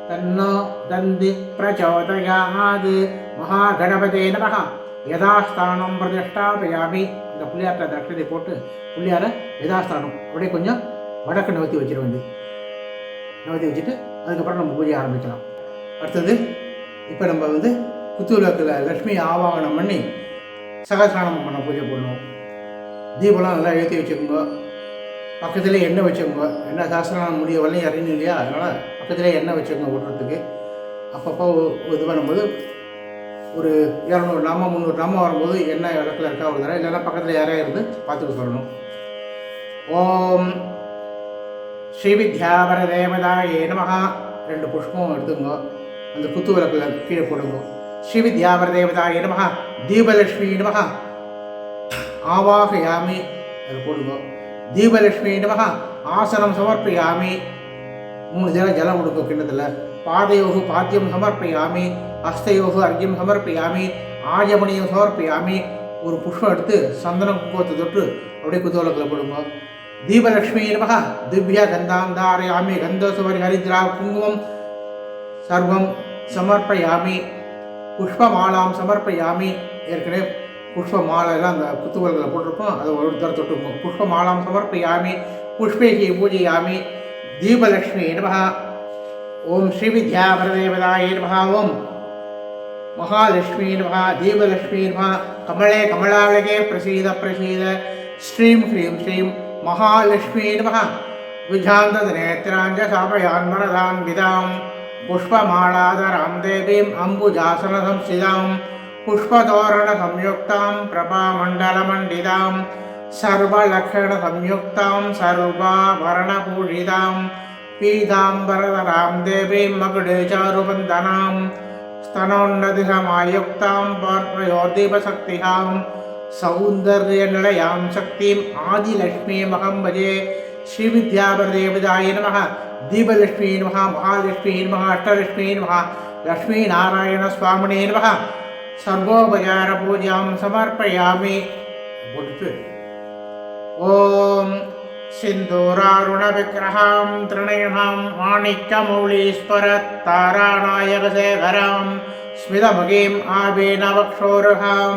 தன்னோ தந்தி பிரச்சோதயாத். மகாகணபதே நமஹ. யதாஸ்தானம் பிரதிஷ்டாபயாமி. இந்த புள்ளியார்ட்ட தட்சத்தை போட்டு புள்ளியார யதாஸ்தானம் அப்படியே கொஞ்சம் வடக்கு நவத்தி வச்சிட வேண்டியது. நவத்தி வச்சுட்டு அதுக்கப்புறம் நம்ம பூஜை ஆரம்பிக்கலாம். அடுத்தது இப்போ நம்ம குத்துவிளக்கில் லக்ஷ்மி ஆவாகனம் பண்ணி சகசிரானம் பண்ண பூஜை பண்ணுவோம். தீபம்லாம் நல்லா எழுதி வச்சுக்கோங்க. பக்கத்துலேயே எண்ணெய் வச்சுக்கோங்க. எண்ணெய் சகசிரானம் முடிய வரலையும் இறங்கணும் இல்லையா, அதனால் பக்கத்துலேயே எண்ணெய் வச்சுக்கோங்க விடுறதுக்கு. அப்பப்போ இது பண்ணும்போது ஒரு 200 நாமம் 300 நாமம் வரும்போது எண்ணெய் இடத்துல இருக்கா ஒரு தடவை, இல்லைன்னா பக்கத்தில் யாரையா இருந்து பார்த்துக்க சொல்லணும். ஓம் ஸ்ரீ வித்யாவரதேவதாயே நமஹ. 2 புஷ்பம் எடுத்துங்க, அந்த குத்து விளக்கில் கீழே போடுங்க. ஸ்ரீ வித்யாவரதேவதாயே நமஹ. தீபலட்சுமி நமஹ ஆவாகயாமி, அது போடுங்க. தீபலட்சுமி நமஹ ஆசனம் சமர்ப்பயாமி. 3 தடவை ஜலம் கொடுக்கும் கிண்ணத்தில். பாதையோகு பாத்தியம் சமர்ப்பயாமி. ஹஸ்தையோகு அர்க்கியம் சமர்ப்பயாமி. ஆஜமணியம் சமர்ப்பயாமி. ஒரு புஷ்பம் எடுத்து சந்தனம் குங்குமத்தை தொட்டு அப்படியே குத்துவிளக்கில் போடுங்க. தீபலட்சுமி நமஹ திவ்ய கந்தாம் தாரயாமி. கந்தோசவரி ஹரித்ரா குங்குமம் சர்வம் சமர்ப்பயாமி. புஷ்பமாலாம் சமர்ப்பயாமி. ஏற்கனவே புஷ்ப மாலையெல்லாம் அந்த குத்துவிளக்கில் போட்டிருப்போம், அதை ஒரு தடவை தொட்டுப்போம். புஷ்பமாலாம் சமர்ப்பயாமி. புஷ்பேகி பூஜையாமி. தீபலட்சுமி நமஹ. ஓம் ஸ்ரீ வித்யாவரதேவதாயே நமஹ. ஓம் மகாலட்சுமி நமஹ. தீபலட்சுமி நமஹ. கமலே கமலாவளகே பிரசீத பிரசீத. ஸ்ரீம் ஹ்ரீம் ஸ்ரீம் மகாலட்சுமி நமஹ. விஜாந்தநேத்ராஞ்ச சாபயான் வரதான் விதாம். புஷ்பமாலாதராம் தேவீம் அம்புஜாசன சம்ஸ்திதாம். புஷ்பதோரண சம்யுக்தாம் பிரபாமண்டலமண்டிதாம். சர்வலக்ஷண சம்யுக்தாம் சர்வாபரணபூஷிதாம். பீதாம்பரதராம் தேவீம் மகுடேச்சாருபந்தனாம். स्तनोन्नतिसमायुक्तां पार्श्वयोर्दीपशक्तिहां सौन्दर्यनिलयां शक्तिम् आदिलक्ष्मीमहं भजे. श्रीविद्यावरदेवताय नमः. दीपलक्ष्मी नमः. महालक्ष्मी नमः. अष्टलक्ष्मी नमः. लक्ष्मीनारायणस्वामिने नमः. सर्वोपचारपूजां समर्पयामि. ओम सिंदूरारुणविग्रहां त्रिनयनां माणिक्यमौलीस्फुरत्तारानायकशेखरां स्मितमुखीम् आभीनवक्षोरुहां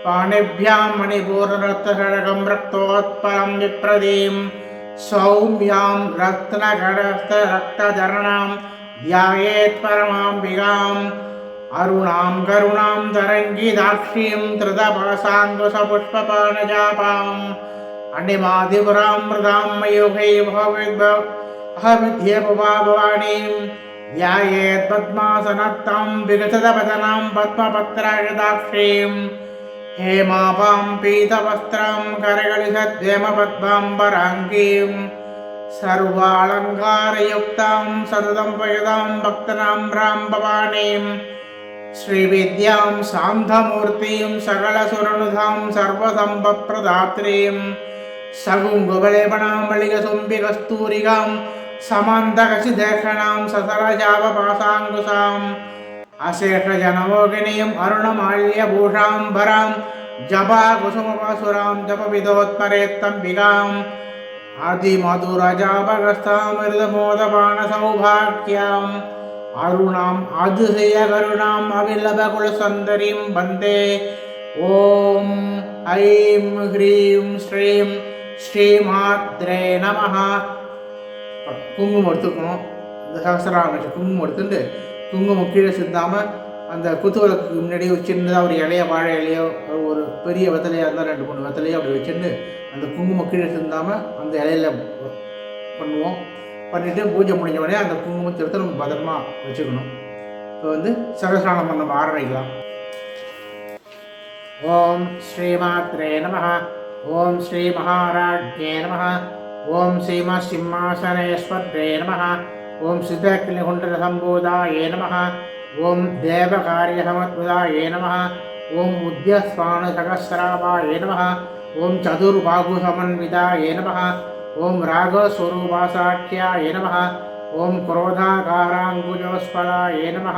पाणिभ्यां मणिपूर्णरत्नषडगं रक्तोत्पलं विप्रदीं सौम्यां रत्नगणस्थरक्तचरणां ध्यायेत् परमाम्बिकाम् अरुणां करुणां तरङ्गिताक्षीं धृतपाशाङ्कुशपुष्पपाणजापाम् अण्डिमादिपुरामृतां मयूखैर्भविद्येभवानीं ध्यायेत् पद्मासनत्तां विगतपतनां पद्मपत्रायदाक्षीं हेमापां पीतवस्त्रां करगलिसद्येमपद्माम्बराङ्गीं सर्वालङ्कारयुक्तां सततं पयदां भक्तनां रां भवानीं श्रीविद्यां सान्धमूर्तिं सकलसुरनुधां सर्वसम्पत्प्रदात्रीं सगुङ्गुबलेपणां मलिगसुम्बिकस्तूरिकां समान्तकशिदेक्षणां ससरजावपासाङ्कुशाम् अशेषजनमोगिनीम् अरुणमाल्यभूषाम्बरां जपाकुसुमपासुरां जपविदोत्परेत्तम्बिकाम् आदिमधुरजापगस्तामृतमोदपानसौभाग्याम् अरुणाम् अतिशयकरुणाम् अविलभकुलसुन्दरीं वन्दे ॐ ऐं ह्रीं श्रीं ஸ்ரீமாத்ரே நமஹ. குங்குமம் எடுத்துக்கணும். இந்த சகசிரநாம குங்குமம் எடுத்துட்டு குங்குமம் கீழே சிந்தாமல் அந்த குத்துவிளக்கு முன்னாடி ஒரு சின்னதாக ஒரு இலைய வாழை இலையோ ஒரு பெரிய வெத்தலையாக இருந்தால் 2-3 வெத்தலையோ அப்படி வச்சுட்டு அந்த குங்குமம் கீழே சிந்தாமல் அந்த இலையில பண்ணுவோம். பண்ணிவிட்டு பூஜை முடிஞ்ச உடனே அந்த குங்குமத்தை எடுத்து நம்ம பத்திரமா வச்சுக்கணும். இப்போ சகசிரநாமம் நம்ம ஆரம்பிக்கலாம். ஓம் ஸ்ரீமாத்ரே நமஹ. ஓம் ஸ்ரீ மகாராஜ்யே நமஹ. ஓம் ஸ்ரீமசிம்மாசனேஸ்வரே நமஹ. ஓம் சித்தக்கிளிகுண்டலசம்பூதாயே நமஹ. ஓம் தேவகாரியசமத்புதாயே நமஹ. ஓம் உத்யஸ்வானசகஸ்ராவாயே நமஹ. ஓம் சதுர்பாகுசமன்விதாயே நமஹ. ஓம் ராகஸ்வரூபாசாட்சியாயே நமஹ. ஓம் क्रोधाकाराङ्कुजोत्पलाये नमः.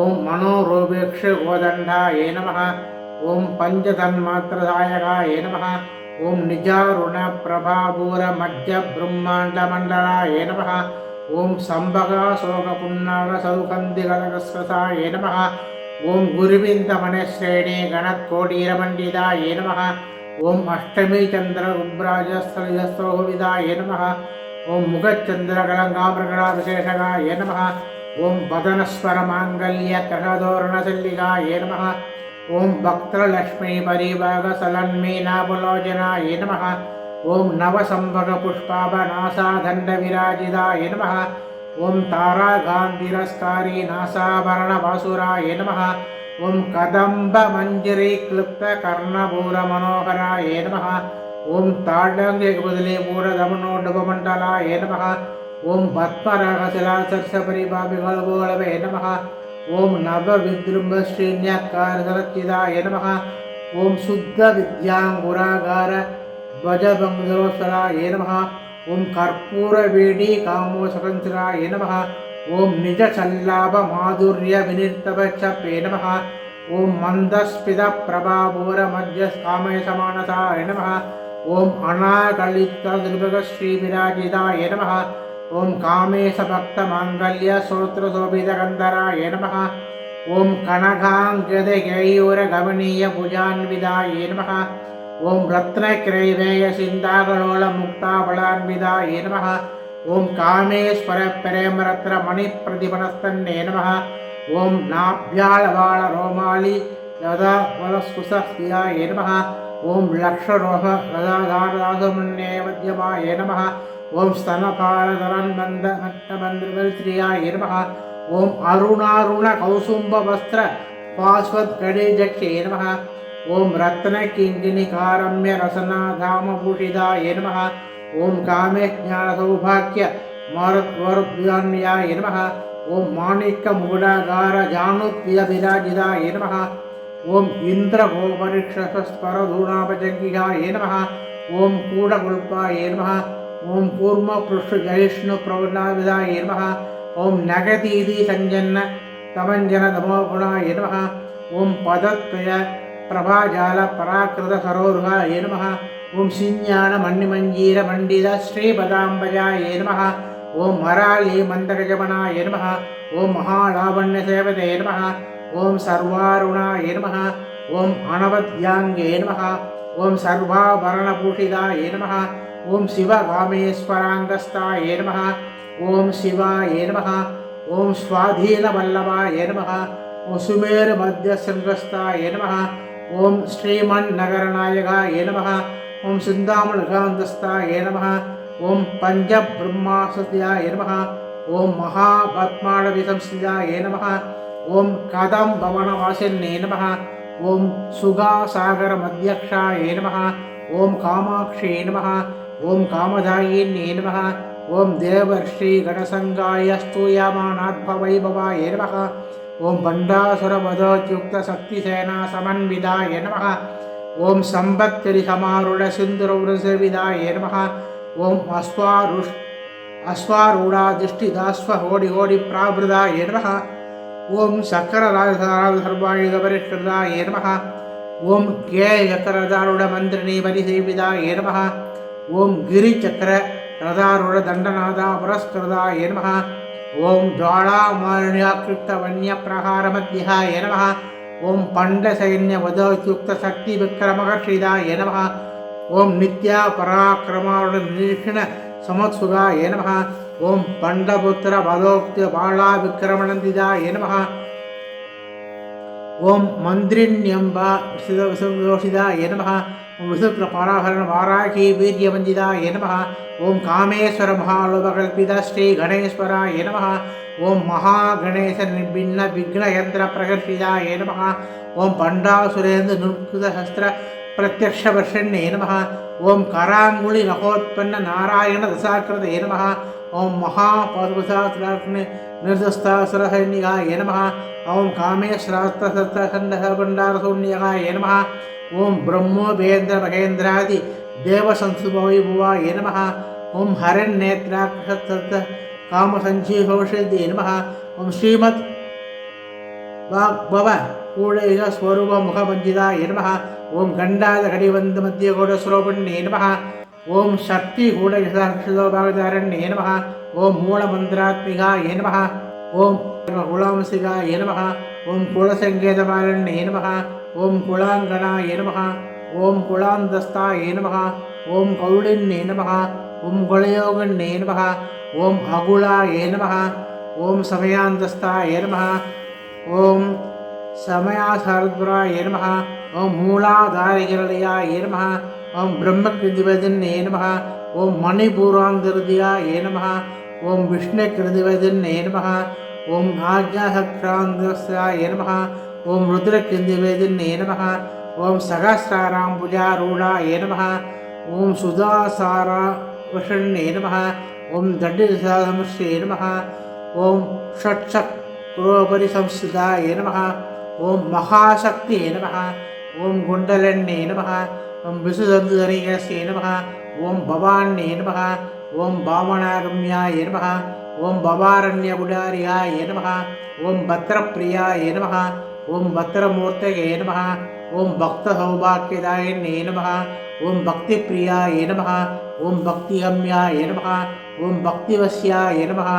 ஓம் मनोरूपेक्षगोदण्डाये नमः. ஓம் பஞ்சதன்மாத்திரதாயகாயே நமः. ஓம் நிஜாருணप्रभापूरमध्यब्रह्माण्डमण्डलाये नमः. ஓம் சம்பகாசோகपुन्नागसौगन्धिकलकस्रसाये नमः. ஓம் गुरुविन्दमणिश्रेणी गणत्कोटीरमण्डिताये नमः. ஓம் அஷ்டமி சந்திர உப்ராஜஸ்தலிதஸ்தோவிதாயே நமः. ஓம் முகச்சந்திரகலங்காமிருகணாவிசேஷகாயே நமः. ஓம் வதனஸ்வரமாங்கல்யகரதோரணசல்லிகாயே நமः. ஓம் பக்திரலக்ஷ்மீ பரிபாகசலன்மீனாபுலோச்சனாயே நமः. ஓம் நவசம்பகபுஷ்பாபநாசாதண்டவிராஜிதாயே நமः. ஓம் தாராகாந்திரஸ்காரி நாசாபரணபாசுராயே நமः. ஓம் கதம்பமஞ்சரீக்ளுப்தகர்ணபூரமனோகராயே நமः. ஓம் தாடங்கபுதலிபூரதமனோடபமண்டலாயே நமः. ஓம் பத்மராகசிலாசர்ஷபரிபாபிகல்போலவே நமः. ஓம் நவவித்ரும்பஸ்ரீன்யக்காரசரச்சிதாயே நமः. ஓம் சுத்தவித்யாங்குராகார த்வஜபங்குரோசராயே நமः. ஓம் கற்பூரவேடி காமோசகந்திராயே நமः. ஓம் நிஜசல்லாபமாதுர்யவினிர்த்தபச்சப்பே நமः. ஓம் மந்தஸ்பிதப்பிரபாபூரமஜ்யகாமயசமானசாய நமः. ஓம் அநாகலித்ததிருபகஸ்ரீவிராஜிதாய நமः. ஓம் காமேசபக்தமாங்கல்யசோத்ரசோபிதகந்தராய நமः. ஓம் கனகாங்கதகேயூரகமனீயபுஜான்விதாயே நமः. ஓம் ரத்னக்கிரைவேயசிந்தாகலோலமுக்தாபலான்விதாயே நமः. ஓம் காமேஸ்வரப்பிரேமரத்னமணிப்பிரதிபனஸ்தன்னே நமः. ஓம் நாப்யாளவாளரோமாலி யதாவலஸ்குசஸ்தியாயே நமः. ஓம் லக்ஷரோகதாதாரதாசமுன்னேவத்யமாயே நமः. ஓம் ஸ்தனபாலதரன்மந்தமட்டமந்திரவல்ஸ்ரீயாயே நமः. ஓம் அருணாருண கௌசும்பவஸ்திர பாஸ்வத்கடேஜக்ஷே நமः. ஓம் ரத்னகிங்கிணிகாரம்ய ரசனாதாமபூஷிதாயே நமः. ஓம் காமேஜ்ஞானசௌபாக்கிய மாருத்வருத்யான்யாயே நமः. ஓம் மாணிக்கமுகுடாகார ஜானுத்வியபிராஜிதாயே நமः. ஓம் இந்திரகோபரிக்ஷஸ்வரதூணாபஜங்கிகாயே நமः. ஓம் கூடகுல்பாயே நமः. ஓம் கூர்மபுருஷஜயிஷ்ணுப்ரவணாவிதாயே நமः. ஓம் நகதீதி சஞ்சன்ன தமஞ்சனதமோகுணாயே நமः. ஓம் பதத்வய பிரபாஜால பராக்கிருத சரோருகாயே நமः. ஓம் சிஞ்ஞான மன்னிமஞ்சீர மண்டித ஸ்ரீபதாம்பஜாயே நமः. ஓம் மராளி மந்தகஜபனாய நமः. ஓம் மகாலாவண்யசேவதே நமः. ஓம் சர்வாருணாய நமः. ஓம் அனவத்யாங்கே நமः. ஓம் சர்வாபரணபூஷிதாய நமः. ஓம் சிவகாமேஸ்வராங்கஸ்தாய நமः. ஓம் சிவாய நமः. ஓம் ஸ்வாதீனவல்லபாய நமः. ஓம் சுமேருமத்தியசங்கஸ்தாய நமः. ஓம் ஸ்ரீமன்னகரநாயகாய நமः. ஓம் சிந்தாமணகாந்தஸ்தாய நமः. ஓம் பஞ்சபிரம்மாசத்யாய நமः. ஓம் மகாபத்மாடவிசம்ஸ்திதாய நமः. ஓம் கதம்பவனவாசின்யே நமः. ஓம் சுகாசாகரமத்யக்ஷாய நமः. ஓம் காமாக்ஷே நமः. ஓம் காமதாயின்யே நமः. ஓம் தேவர்ஷி கணசங்காய ஸ்தூயமானாத்மவைபவாய நமः. ஓம் பண்டாசுரவதோத்யுக்த சக்திசேனா சமன்விதாய நமः. ஓம் சம்பத்திரி சமாருட சிந்துரவிதாய நமः. ஓம் அஸ்வாரூடாதிஷ்டிதாஸ்வஹோடி ஹோடி பிராபிருதாய நமः. ஓம் சக்கரராஜசர்வாயுதபரிஷ்கிருதாய நமः. ஓம் கேயக்கரதாருட மந்திரிணி பரிசேவிதாய நமः. ஓம் கிரிச்சக்கர ரதாருட தண்டநாதா புரஸ்கிருதாய நமः. ஓம் ஜ்வாலாமாலின்யாக்கிருஷ்டவன்யப்பிரகாரமத்தியாய நமः. ஓம் பண்டசைன்யவதோத்யுக்த சக்தி விக்ரமகர்ஷிதாய நமः. ஓம் நித்யா பராக்கிரமாருட நிரீக்ஷண சமத்சுகாய நமः. ஓம் பண்டபுத்திர பதோக்த பாலா விக்ரமணந்திதாய நமः. ஓம் மந்திரிண்யம்பா சிதோஷிதாய நமः. ஓம் விசுக்ர பராஹரண வாராகி வீரியவந்திதாய நமः. ஓம் காமேஸ்வர மகாலோபகல்பித ஸ்ரீ கணேஸ்வராய நமः. ஓம் மகாகணேச நிர்பின்ன விக்னயந்திர பிரகர்ஷிதாய நமः. ஓம் பண்டாசுரேந்து நுர்கிருத சஸ்திர பிரத்யக்ஷ வர்ஷண்யே நமः. ஓம் கராங்குளி நகோத்பன்ன நாராயண தசாக்கிருதே நமः. ஓம் மகாபாதுபசாத்ராக்னி நிர்தஸ்தாசுரசைன்யாய நமः. ஓம் காமேஸ்வராஸ்தசந்தபண்டாரசூன்யகாய நமः. ஓம் பிரம்மோபேந்திர மகேந்திராதி தேவசம்சுபவைபுவாய நமः. ஓம் ஹரண்நேத்ராக்ஷ காமசஞ்சீஹோஷதே நமः. ஓம் ஸ்ரீமத் வாக்பவ கூழைக ஸ்வரூப முகபஞ்சிதாய நமः. ஓம் கண்டாத கடிவந்த மத்திய கூடஸ்வரூபண்யே நமः. ஓம் சக்தி கூடகிருதோபாவதாரண்யே நமः. ஓம் மூலமந்திராத்மிகாய நமः. ஓம் குலாம்சிகாய நமः. ஓம் குலசங்கேதபாரண்யே நமः. ஓம் குலாங்கணாய நமः. ஓம் குலாந்தஸ்தாய நமः. ஓம் கௌளின்யே நமः. ஓம் குலயோகண்யே நமः. ஓம் அகுலாய நமः. ஓம் சமயாந்தஸ்தாய நமः. ஓம் சமயாசாரத்வராய நமः. ஓம் மூலாதாரிகரலயாய நமः. ஓம் பிரம்மகிருதிவதன்யே நமः. ஓம் மணிபூராந்தருதியாய நமः. ஓம் விஷ்ணுகிருதிவதன்யே நமः. ஓம் ஆஜ்ஞாசக்ராந்தஸ்யாய நமः. ஓம் ருத்ரகிருதிவதன்யே நமः. ஓம் சகஸ்ராராம்புஜாரூடாய நமः. ஓம் சுதாசாரவஷண்யே நமः. ஓம் தண்டிசாதமுஷ்யே நமः. ஓம் ஷட்சக்ரோபரிசம்ஸ்திதாய நமः. ஓம் மகாசக்தியே நமः. ஓம் குண்டலன்யே நமः. ஓம் விசுதந்தரிகஸ்யே நமः. ஓம் பவான்யே நமः. ஓம் பாவனாகம்யாய நமः. ஓம் பவாரண்யகுடாரியாய நமः. ஓம் பத்ரப்பிரியாய நமः. ஓம் பத்ரமூர்த்தயே நமः. ஓம் பக்தசௌபாக்கியதாயின்யே நமः. ஓம் பக்திப்பிரியாய நமः. ஓம் பக்திகம்யாய நமः. ஓம் பக்திவஸ்யாய நமः.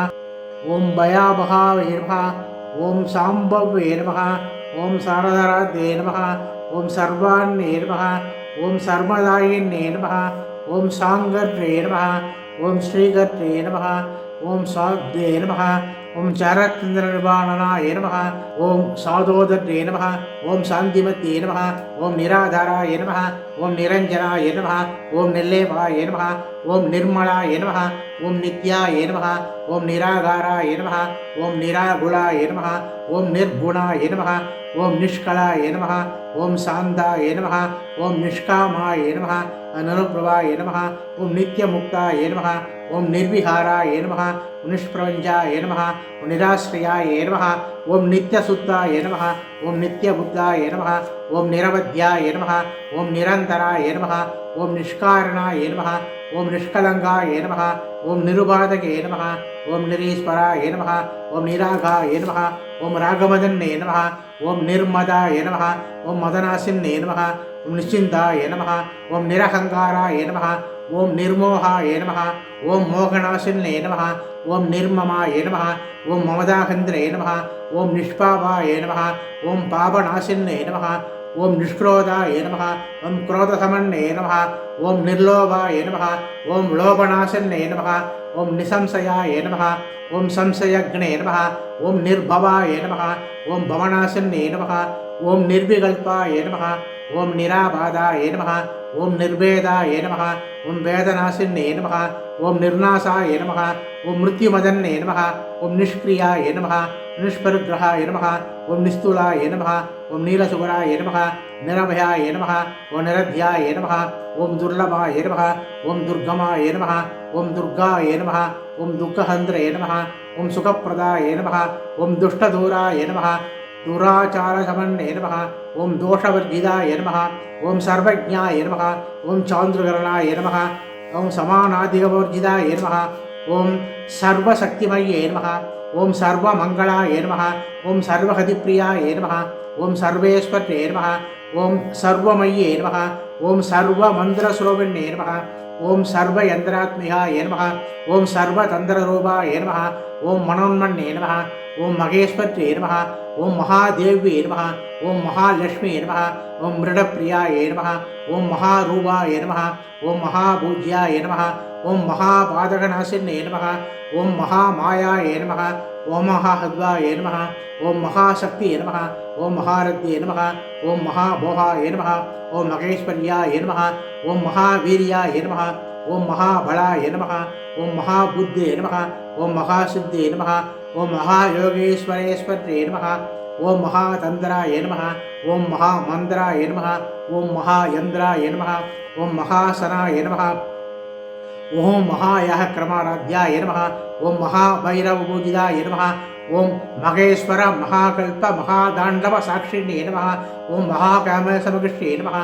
ஓம் பயாபகாய நமः. ஓம் சாம்பவே நமः. ஓம் சாரதராத்யே நமः. ஓம் சர்வாண்யே நமः. ஓம் சர்மதாயின்யே நமः. ஓம் சாங்கர்யே நமः. ஓம் ஸ்ரீகர்யே நமः. ஓம் சாத்யே நமः. ஓம் சரத்ந்திரநிர்வாணனாய நமः. ஓம் சாதோதர்யே நமः. ஓம் சாந்திமத்யே நமः. ஓம் நிராதாராய நமः. ஓம் நிரஞ்சனாய நமः. ஓம் நிர்லேபாய நமः. ஓம் நிர்மலாய நமः. ஓம் நித்யாய நமः. ஓம் நிராகாராய நமः. ஓம் நிராகுலாய நமः. ஓம் நிர்குணாய நமः. ஓம் நிஷ்கலாய நமः. ஓம் சாந்தாய நமः. ஓம் நிஷ்காமாய நமः. அனுருப்ரவாய நமः. ஓம் நித்யமுக்தாய நமः. ஓம் நிர்விஹாராய நமः. நிஷ்பிரபஞ்சாய நமः. ஓம் நிராஸ்ரயாய நமः. ஓம் நித்யசுத்தாய நமः. ஓம் நித்யபுத்தாய நமः. ஓம் நிரவத்யாய நமः. ஓம் நிரந்தராய நமः. ஓம் நிஷ்காரணாய நமः. ஓம் நிஷ்கலங்காய நமः. ஓம் நிருபாதகே நமः. ஓம் நிரீஸ்வராய நமः. ஓம் நிராகாய நமः. ஓம் ராகமதன்யே நமः. ஓம் நிர்மதாய நமः. ஓம் மதனாசின்யே நமः. ஓம் நிச்சிந்தாய நமः. ஓம் நிரகங்காராய நமः. ஓம் நிர்மோகாய நமः. ஓம் மோகநாசின்யே நமः. ஓம் நிர்மமாய நமः. ஓம் மமதாகந்திரே நமः. ஓம் நிஷ்பாவாய நமः. ஓம் பாபநாசின்யே நமः. ஓம் நிஷ்க்ரோதாய நமः. ஓம் क्रोधसमन्ये நமः. ஓம் நிர்லோபாய நமः. ஓம் லோபநாசன்யே நமः. ஓம் நிசம்சயாய நமः. ஓம் சம்சயக்னே நமः. ஓம் நிர்பவாய நமः. ஓம் பவநாசன்யே நமः. ஓம் நிர்விகல்பாய நமः. ஓம் நிராபாதாய நமः. ஓம் நிர்வேதாய நமः. ஓம் வேதநாசின்யே நமः. ஓம் நிர்நாசாய நமः. ஓம் மிருத்யுமதன்யே நமः. ஓம் நிஷ்கிரியாய நமः. நிஷ்பரிகிரகாய நமः. ஓம் நிஸ்துலாய நமः. ஓம் நீலசுகராய நமः. நிரபயாய நமः. ஓம் நிரத்யாய நமः. ஓம் துர்லபாய நமः. ஓம் துர்கமாய நமः. ஓம் துர்காய நமः ஓம் துக்கஹந்திரே நமः ஓம் சுகப்பிரதாய நமः ஓம் துஷ்டதூராய நமः दुराचारशमन्ये नमः ओं दोषवर्जिताय नमः ओं सर्वज्ञाय नमः ओं चान्द्रकरणाय नमः ओं समानाधिकवर्जिताय नमः ओं सर्वशक्तिमये नमः ओं सर्वमङ्गलाय नमः ओं सर्वहतिप्रियाय नमः ओं सर्वेश्वर्ये नमः ओं सर्वमये नमः ओं सर्वमन्त्रस्वरूपिण्ये नमः ओं सर्वयन्त्रात्मिकाय नमः ओं सर्वतन्त्ररूपाय नमः ओं मनोन्मन्ये नमः ओं महेश्वर्ये नमः ओं महादेव्ये नमः ओं महालक्ष्मी नमः ओं मृडप्रियाय नमः ओं महारूपाय नमः ओं महापूज्याय नमः ओं महापादकनाशिन्ये नमः ओं महामायाय नमः ओं महाहद्वाय नमः ओं महाशक्तिये नमः ओं महारथ्ये नमः ओं महाभोहाय नमः ओं महेश्वर्याय नमः ओं महावीर्याय नमः ओं महाबलाय नमः ओं महाबुद्धे नमः ओं महासिद्धे नमः ओं महायोगेश्वरेश्वरे नमः ओं महातंत्राय नमः ओं महामंत्राय नमः ओं महायंद्राय नमः ओं महासनाय नमः ओं महायः क्रमाराध्याय नमः ओं महाभैरवपूजिताय नमः ओं महेश्वर महाकल्प महादांडव साक्षिण्ये नमः ओं महाकामसमकृष्ये नमः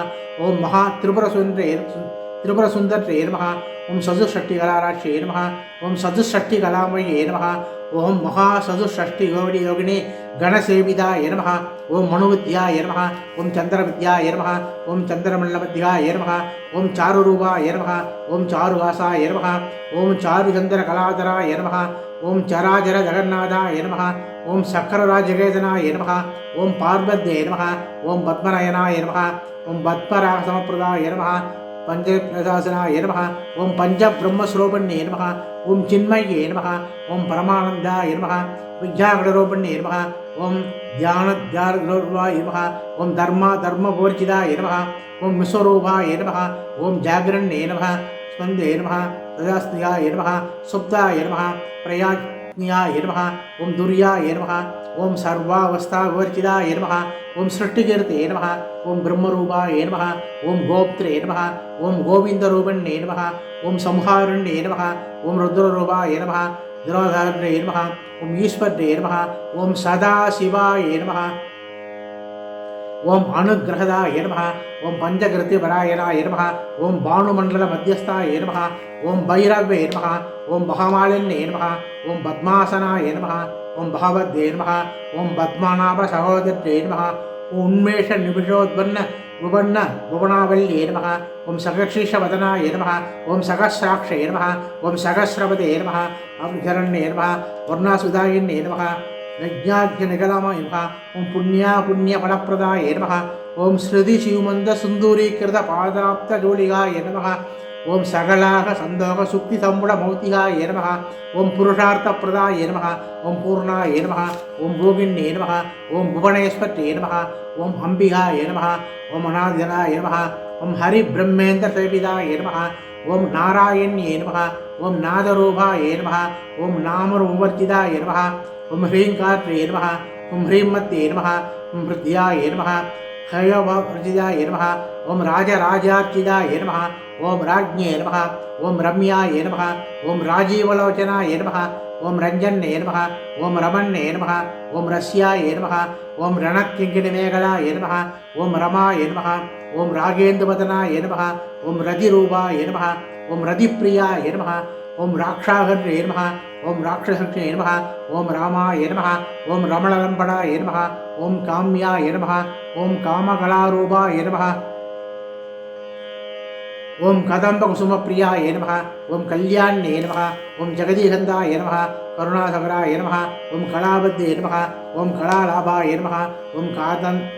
ओं महात्रिपुरसुंदरे नमः ओं चतुष्षष्टिकलाराश्ये नमः ओं चतुष्षष्टिकलामये नमः ओं महाचतुष्षष्टियोगिने गणसेविताय नमः ओं मनुविद्याय नमः ओं चंद्रविद्याय नमः ओं चंद्रमण्डलविद्याय नमः ओं चारुरूपाय नमः ओं चारुवासाय नमः ओं चारुचंद्रकलाधराय नमः ओं चराचर जगन्नाथाय नमः ओं सक्करराजकेतनाय नमः ओं पार्वत्ये नमः ओं पद्मनयनाय नमः ओं पद्मरागसमप्रदाय नमः पंचप्रशासनाय नमः ओं पंचब्रह्मस्वरूपिण्ये नमः ओं चिन्मये नमः ओं परमानन्दाय नमः विद्यागणरूपिण्ये नमः ओं ध्यानध्यानरूपाय नमः ओं धर्मपूर्जिताय नमः ओं विश्वरूपाय नमः ओं जागरण्ये नमः स्पन्दे नमः तदास्त्याय नमः सुप्ताय नमः प्रयाज्ञाय नमः ओं दुर्याय नमः ओं सर्वावस्थावर्जिताय नमः ओं सृष्टिकीर्ते नमः ओं ब्रह्मरूपाय नमः ओं गोप्त्रे नमः ओं गोविन्दरूपिण्ये नमः ओं संहारण्ये नमः ओं रुद्ररूपाय नमः द्रोधार्णे नमः ओं ईश्वर्ये नमः ओं सदाशिवाय नमः ओं अनुग्रहदाय नमः ओं पंचकृत्यपरायणाय नमः ओं भानुमण्डलमध्यस्थाय नमः ओं भैरवे नमः ओं महामालिन्ये नमः ओं पद्मासनाय नमः ओं भगवद्ये नमः ओं पद्मनाभसहोदर्ये नमः ओं उन्मेष निमिषोद्वन्न भुवनावल्ये नमः ओं सकर्षीषवदनाय नमः ओं सहस्राक्षे नमः ओं सहस्रपदे नमः अभिचरण्ये नमः वर्णासुदायिन्ये नमः यज्ञाज्ञनिगलामाय नमः ओं पुण्यफलप्रदाय नमः ओं श्रुतिशिवमन्दसुन्दूरीकृतपादाब्धजोलिगाय नमः ओं सकलाः सन्दोहसुक्तिसम्बुढमौतिगाय नमः ओं पुरुषार्थप्रदाय नमः ओं पूर्णाय नमः ओं भोगिन्ये नमः ओं भुवनेश्वर्ये नमः ओं अम्बिकाय नमः ओं अनादिनाय नमः ओं हरिब्रह्मेन्द्रसेविताय नमः ओं नारायण्ये नमः ओं नादरूपाय नमः ओं नामरूपवर्जिताय नमः ओं ह्रीङ्कार्त्रे नमः ओं ह्रीमत्ये नमः ओं हृद्याय नमः हयवर्जिताय नमः ओं राजराजार्चिताय नमः ओं राज्ञे नमः ओं रम्याय नमः ओं राजीवलोचनाय नमः ओं रञ्जन्ये नमः ओं रमण्ये नमः ओं रस्याय नमः ओं रणकिङ्किणिमेखलाय नमः ओं रमाय नमः ओं रागेन्दुवदनाय नमः ओं रतिरूपाय नमः ओं रतिप्रियाय नमः ओं राक्षाहर्ये नमः ओं राक्षसक्षे नमः ओं रामाय नमः ओं रमणलम्बडाय नमः ओं काम्याय नमः ओं कामकलारूपाय नमः ओं कदम्बकुसुमप्रियाय नमः ओं कल्याण्ये नमः ओं जगदीशन्दाय नमः करुणासगराय नमः ओं कलाबद्धे नमः ओं कलालाभाय नमः ओं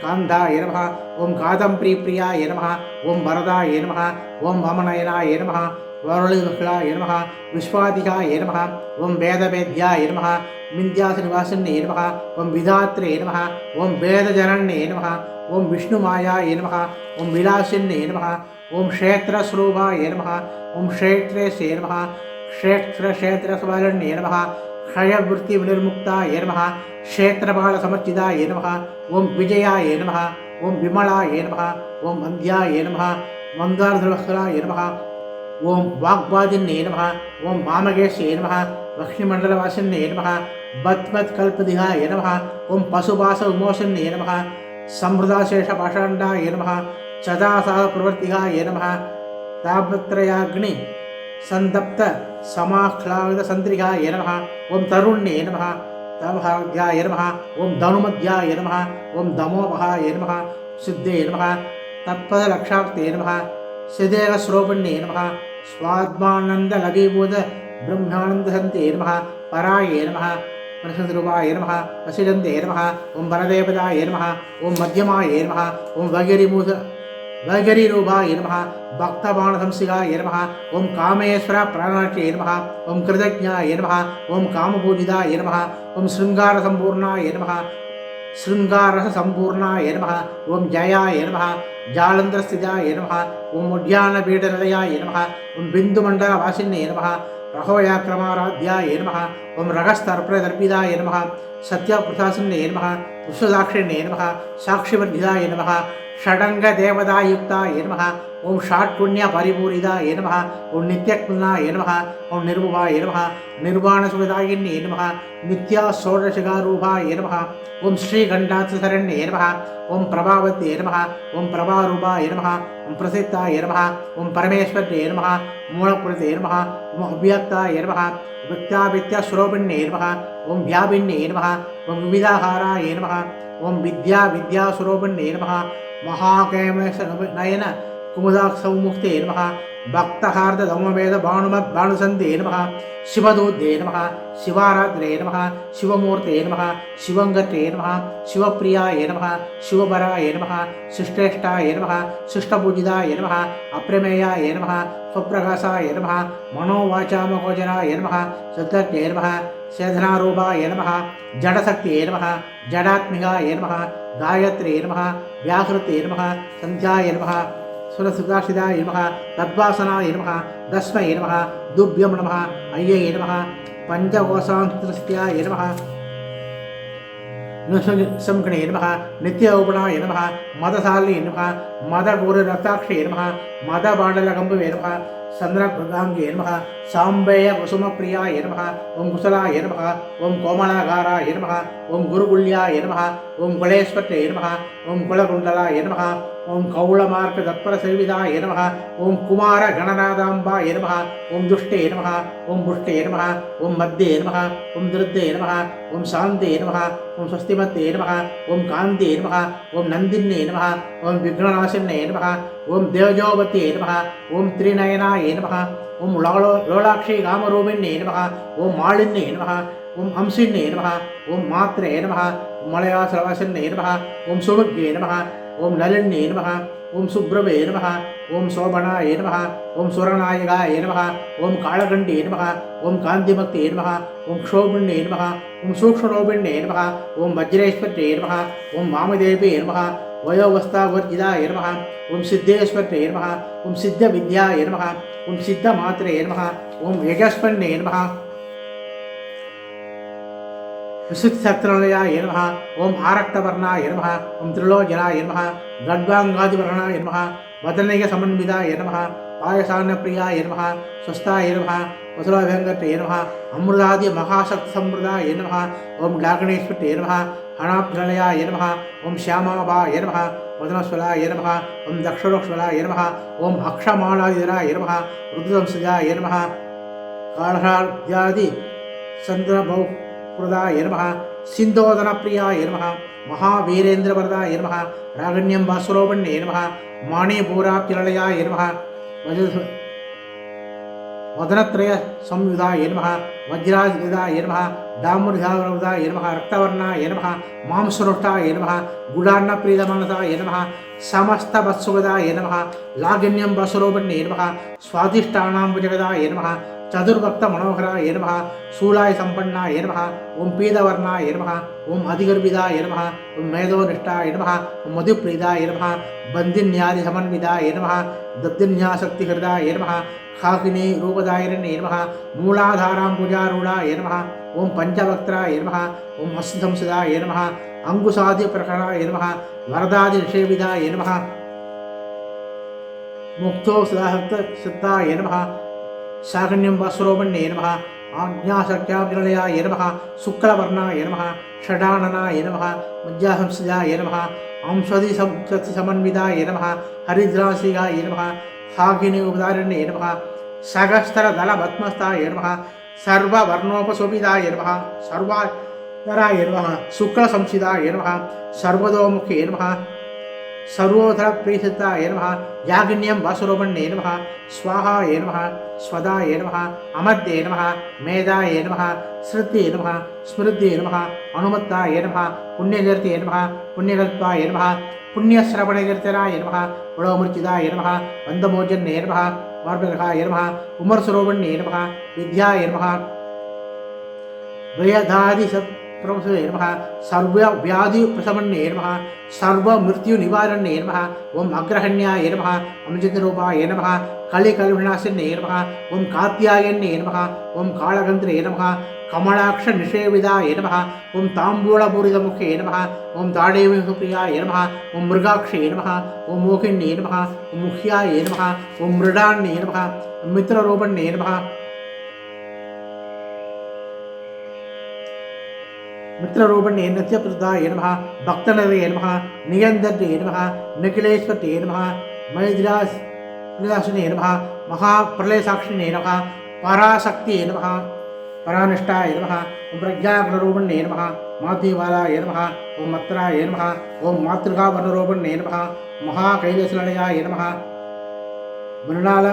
कान्दाय नमः ओं कादम्प्रिप्रियाय नमः ओं वरदाय नमः ओं वामनयनाय नमः वरुणिमहिलाय नमः विश्वाधिकाय नमः ओं वेदवेद्याय नमः विन्ध्यासनिवासिन्ये नमः ओं विधात्रे नमः ओं वेदजनन्ये नमः ओं विष्णुमायाय नमः ओं विलासिन्ये नमः ओं क्षेत्रस्वरूपाय नमः ओं क्षेत्रेशे नमः क्षेत्रस्वरण्ये नमः क्षयवृत्तिविनिर्मुक्ताय नमः क्षेत्रपालसमर्चिताय नमः ओं विजयाय नमः ओं विमलाय नमः ओं वन्द्याय नमः मन्दारधृवस्कराय नमः ओम वाग्वादिन्ये नमः, ओम वामकेश्ये नमः, लक्ष्मीमण्डलवासिन्ये नमः, बत्मत्कल्पदिहाय नमः, ओम पशुपास विमोचन्ये नमः, संहृदाशेषपाषाण्डाय नमः, चदासहप्रवर्तिहाय नमः, तापत्रयाग्नि संदप्त समाह्लाद संत्रिकाय नमः, ओम तरुण्ये नमः, तमहाध्याय नमः, ओम धनुमध्याय नमः, ओम दमोपहाय नमः, सिद्धे नमः, तत्पदलक्षाक्ते नमः, सिदेव श्रोपण्ये नमः, स्वात्मानंद लघीभूत ब्रह्मानंदहन्ते नमः, पराये नमः, मनसद्रूपाय नमः, वसिदन्ते नमः, ओम बलदेवताय नमः, ओम मध्यमाय नमः, ओम वैगरीरूपाय नमः, भक्तबाणसंसिकाय नमः, ओम कामेश्वर प्राणाक्षे नमः, ओम कृतज्ञाय नमः, ओम कामपूजिताय नमः, ओम शृंगारसंपूर्णाय नमः, शृंगारसंपूर्णाय नमः, ओम जयाय नमः, जालंधरस्थिताय नमः, ओम उद्यानपीठनिलयाय नमः, ओम बिन्दुमण्डलवासिन्ये नमः, रहोयाक्रमाराध्याय नमः, ओम रगस्तर्पणदर्पिताय नमः, सत्यप्रशासिन्ये नमः, विश्वसाक्षिण्ये नमः, साक्षिवर्धिताय नमः, षडंग देवतायुक्ताय नमः, ओम षाट्पुण्य परिपूरिताय नमः, ओम नित्यक्नाय नमः, ओम निर्भुवाय नमः, निर्वाणसुखदायिन्ये नमः, नित्या षोडशगारूपाय नमः, ओम श्रीगण्डात्सरण्ये नमः, ओम प्रभावत्ये नमः, ओम प्रभारूपाय नमः, ओम प्रसिद्धाय नमः, ओम परमेश्वर्ये नमः, मूलपुरुषे नमः, ओम अव्यक्ताय नमः, विद्याविद्यास्वरूपिण्ये नमः, ओम व्यापिन्ये नमः, ओम विविधाहाराय नमः, ओम विद्यास्वरूपिण्ये नमः, महाकैमनयन कुमुदाक्षौमुक्ते नमः, भक्तहार्द दमवेद भानुसन्ते नमः, शिवदूते नमः, शिवारात्रे नमः, शिवमूर्ते नमः, शिवंगते नमः, शिवप्रियाय नमः, शिवपराय नमः, शिष्टेष्टाय नमः, शिष्टपूजिताय नमः, अप्रमेयाय नमः, स्वप्रकाशाय नमः, मनोवाचामकोचराय नमः, सत्यज्ञे नमः, सेधनारूपाय नमः, जडशक्तिये नमः, जडात्मिकाय नमः, गायत्रे नमः, व्याहृते नमः, संध्याय नमः, सुरसुदाशिदाय नमः, तद्वासनाय नमः, दस्मै नमः, दुभ्यं नमः, अय्यै नमः, पंचकोशान्तस्त्याय नमः, संकणे नमः, नित्योपणाय नमः, मदशालिने नमः, मदगौररक्ताक्षे नमः, मदबाडलकम्बवे नमः, चन्द्रप्रदाङ्गे नमः, साम्बेय कुसुमप्रियाय नमः, ओम कुशलाय नमः, ओम कोमलागाराय नमः, ओम गुरुकुल्याय नमः, ओम कुलेश्वरे नमः, ओम कुलकुण्डलाय नमः, ओम कौलमार्गतत्परसेविताय नमः, ओम कुमारगणनादाम्बाय नमः, ओम दुष्टे नमः, ओम पुष्टे नमः, ओम मद्ये नमः, ओम दृद्धे नमः, ओम शान्ते नमः, ओम स्वस्तिमत्ते नमः, ओम कान्ते नमः, ओम नन्दिन्ये नमः, ओम विघ्ननाशिन्ये नमः, ओम देवजोवत्ये नमः, ओम त्रिनयनाय नमः, ओम लोलाक्षी कामरूपिण्ये नमः, ओम मालिन्ये नमः, ओम अंशिन्ये नमः, ओम मात्रे नमः, ओम मलयासलवासिन्ये नमः, ओम सुभगे नमः, ओम नलिन्ये नमः, ओम सुब्रवे नमः, ओम शोभनाय नमः, ओम सुरनायकाय नमः, ओम कालगण्डे नमः, ओम कान्तिमत्ते नमः, ओम क्षोभिण्ये नमः, ओम सूक्ष्मरूपिण्ये नमः, ओम वज्रेश्वर्ये नमः, ओम वामदेवे नमः, वयोवस्थावर्जिताय नमः, ओम सिद्धेश्वर्ये नमः, ओम सिद्धविद्याय नमः, ओम सिद्धमात्रे नमः, ओम यजस्पन्ये नमः, विशुद्धशक्तिनिलयाय नमः, ओम आरक्तवर्णाय नमः, ओम त्रिलोचनाय नमः, गड्वाङ्गादिवर्णाय नमः, वदनैकसमन्विताय नमः, पायसान्नप्रियाय नमः, स्वस्थाय नमः, वसुलाभ्यङ्गते नमः, अमृतादि महाशक्तिसम्प्रदाय नमः, ओम डागणेश्वरे नमः, हणाप्निलयाय नमः, ओम श्यामाभाय नमः, वदनस्वलाय नमः, ओम दक्षिणोक्षलाय नमः, ओम अक्षमालादिधराय नमः, रुद्रसंसृजाय नमः, कालहाद्यादि चन्द्रभौ प्रदाय नमः, सिंधोदन प्रियाय नमः, महावीरेन्द्रवरदाय नमः, रागण्यं वासुरोपण्ये नमः, माणिपूराप्तिनिलयाय नमः, वदनत्रय संयुधाय नमः, वज्रायुधाय नमः, दामुर्धावृदाय नमः, रक्तवर्णाय नमः, मांसरुष्टाय नमः, गुडान्नप्रीतमनसाय नमः, समस्तवत्सुगदाय नमः, लागिन्यं वसुरोपण्ये नमः, स्वादिष्टानां भुजगदाय नमः, चतुर्भक्त मनोहराय नमः, शूलाय संपन्नाय नमः, ओम पीतवर्णाय नमः, ओम अधिगर्भिदाय नमः, ओम मेधोनिष्ठाय नमः, ओम मधुप्रीदाय नमः, बन्दिन्यादि समन्विताय नमः, दब्दिन्यासक्तिहृदाय नमः, खाकिनी रूपदायिने नमः, मूलाधारां पूजारूढाय नमः, ओम पंचवक्त्राय नमः, ओम हस्तसंसदाय नमः, अंकुशादि प्रकराय नमः, वरदादि निषेविदाय नमः, मुक्तो सदाहक्त सिद्धाय नमः शाकन्यं वस्रोमण्ये नमः आज्ञाशक्त्याग्रलयाय नमः शुक्लवर्णाय नमः षडाननाय नमः मज्जाहंसजाय नमः अंशदि समन्विताय नमः हरिद्रासिगाय नमः हाकिनी उदारण्ये नमः सहस्रदलपद्मस्थाय नमः सर्ववर्णोपशोभिताय नमः सर्वाधराय नमः शुक्लसंसिताय नमः सर्वतोमुखे नमः सर्वोदरप्रीसिताय नमः याज्ञन्यं वासुरोमण्ये नमः स्वाहाय नमः स्वदाय नमः अमर्त्ये नमः मेधाय नमः श्रुत्ये नमः स्मृत्ये नमः अनुमत्ताय नमः पुण्यकीर्तये नमः पुण्यकल्पाय नमः पुण्यश्रवणकीर्तनाय नमः पुरोमूर्चिताय नमः वन्दमोजन्ये नमः मार्गग्रहाय नमः उमरसुरोमण्ये नमः विद्याय नमः वेदादिसत्प्रभुवे नमः सर्वव्याधिप्रशमन्ये नमः सर्वमृत्युनिवारण्ये नमः ओम अग्रहण्याय नमः अमृतरूपाय नमः कलिकलविनाशिन्ये नमः ओम कात्यायन्ये नमः ओम कालगन्ध्रे नमः कमलाक्षनिषेविदाय नमः ओम ताम्बूलपूरितमुखे नमः ओम ताडेवप्रियाय नमः ओम मृगाक्षे नमः ओम मोहिन्ये नमः ओम मुह्याय नमः ओम मृडान्ये नमः मित्ररूपण्ये नमः मित्ररूपण्ये नित्यप्रदाय नमः भक्तनरे नमः नियन्दर्ये नमः निखिलेश्वर्ये नमः मैद्रासने नमः महाप्रलयसाक्षिणे नमः पराशक्तिये नमः परानिष्ठाय नमः ओम प्रज्ञाग्ररूपण्ये नमः माधीवालाय नमः ओम मत्राय नमः ओम मातृकावर्णरूपण्ये नमः महाकैलासनिलयाय नमः मृणाल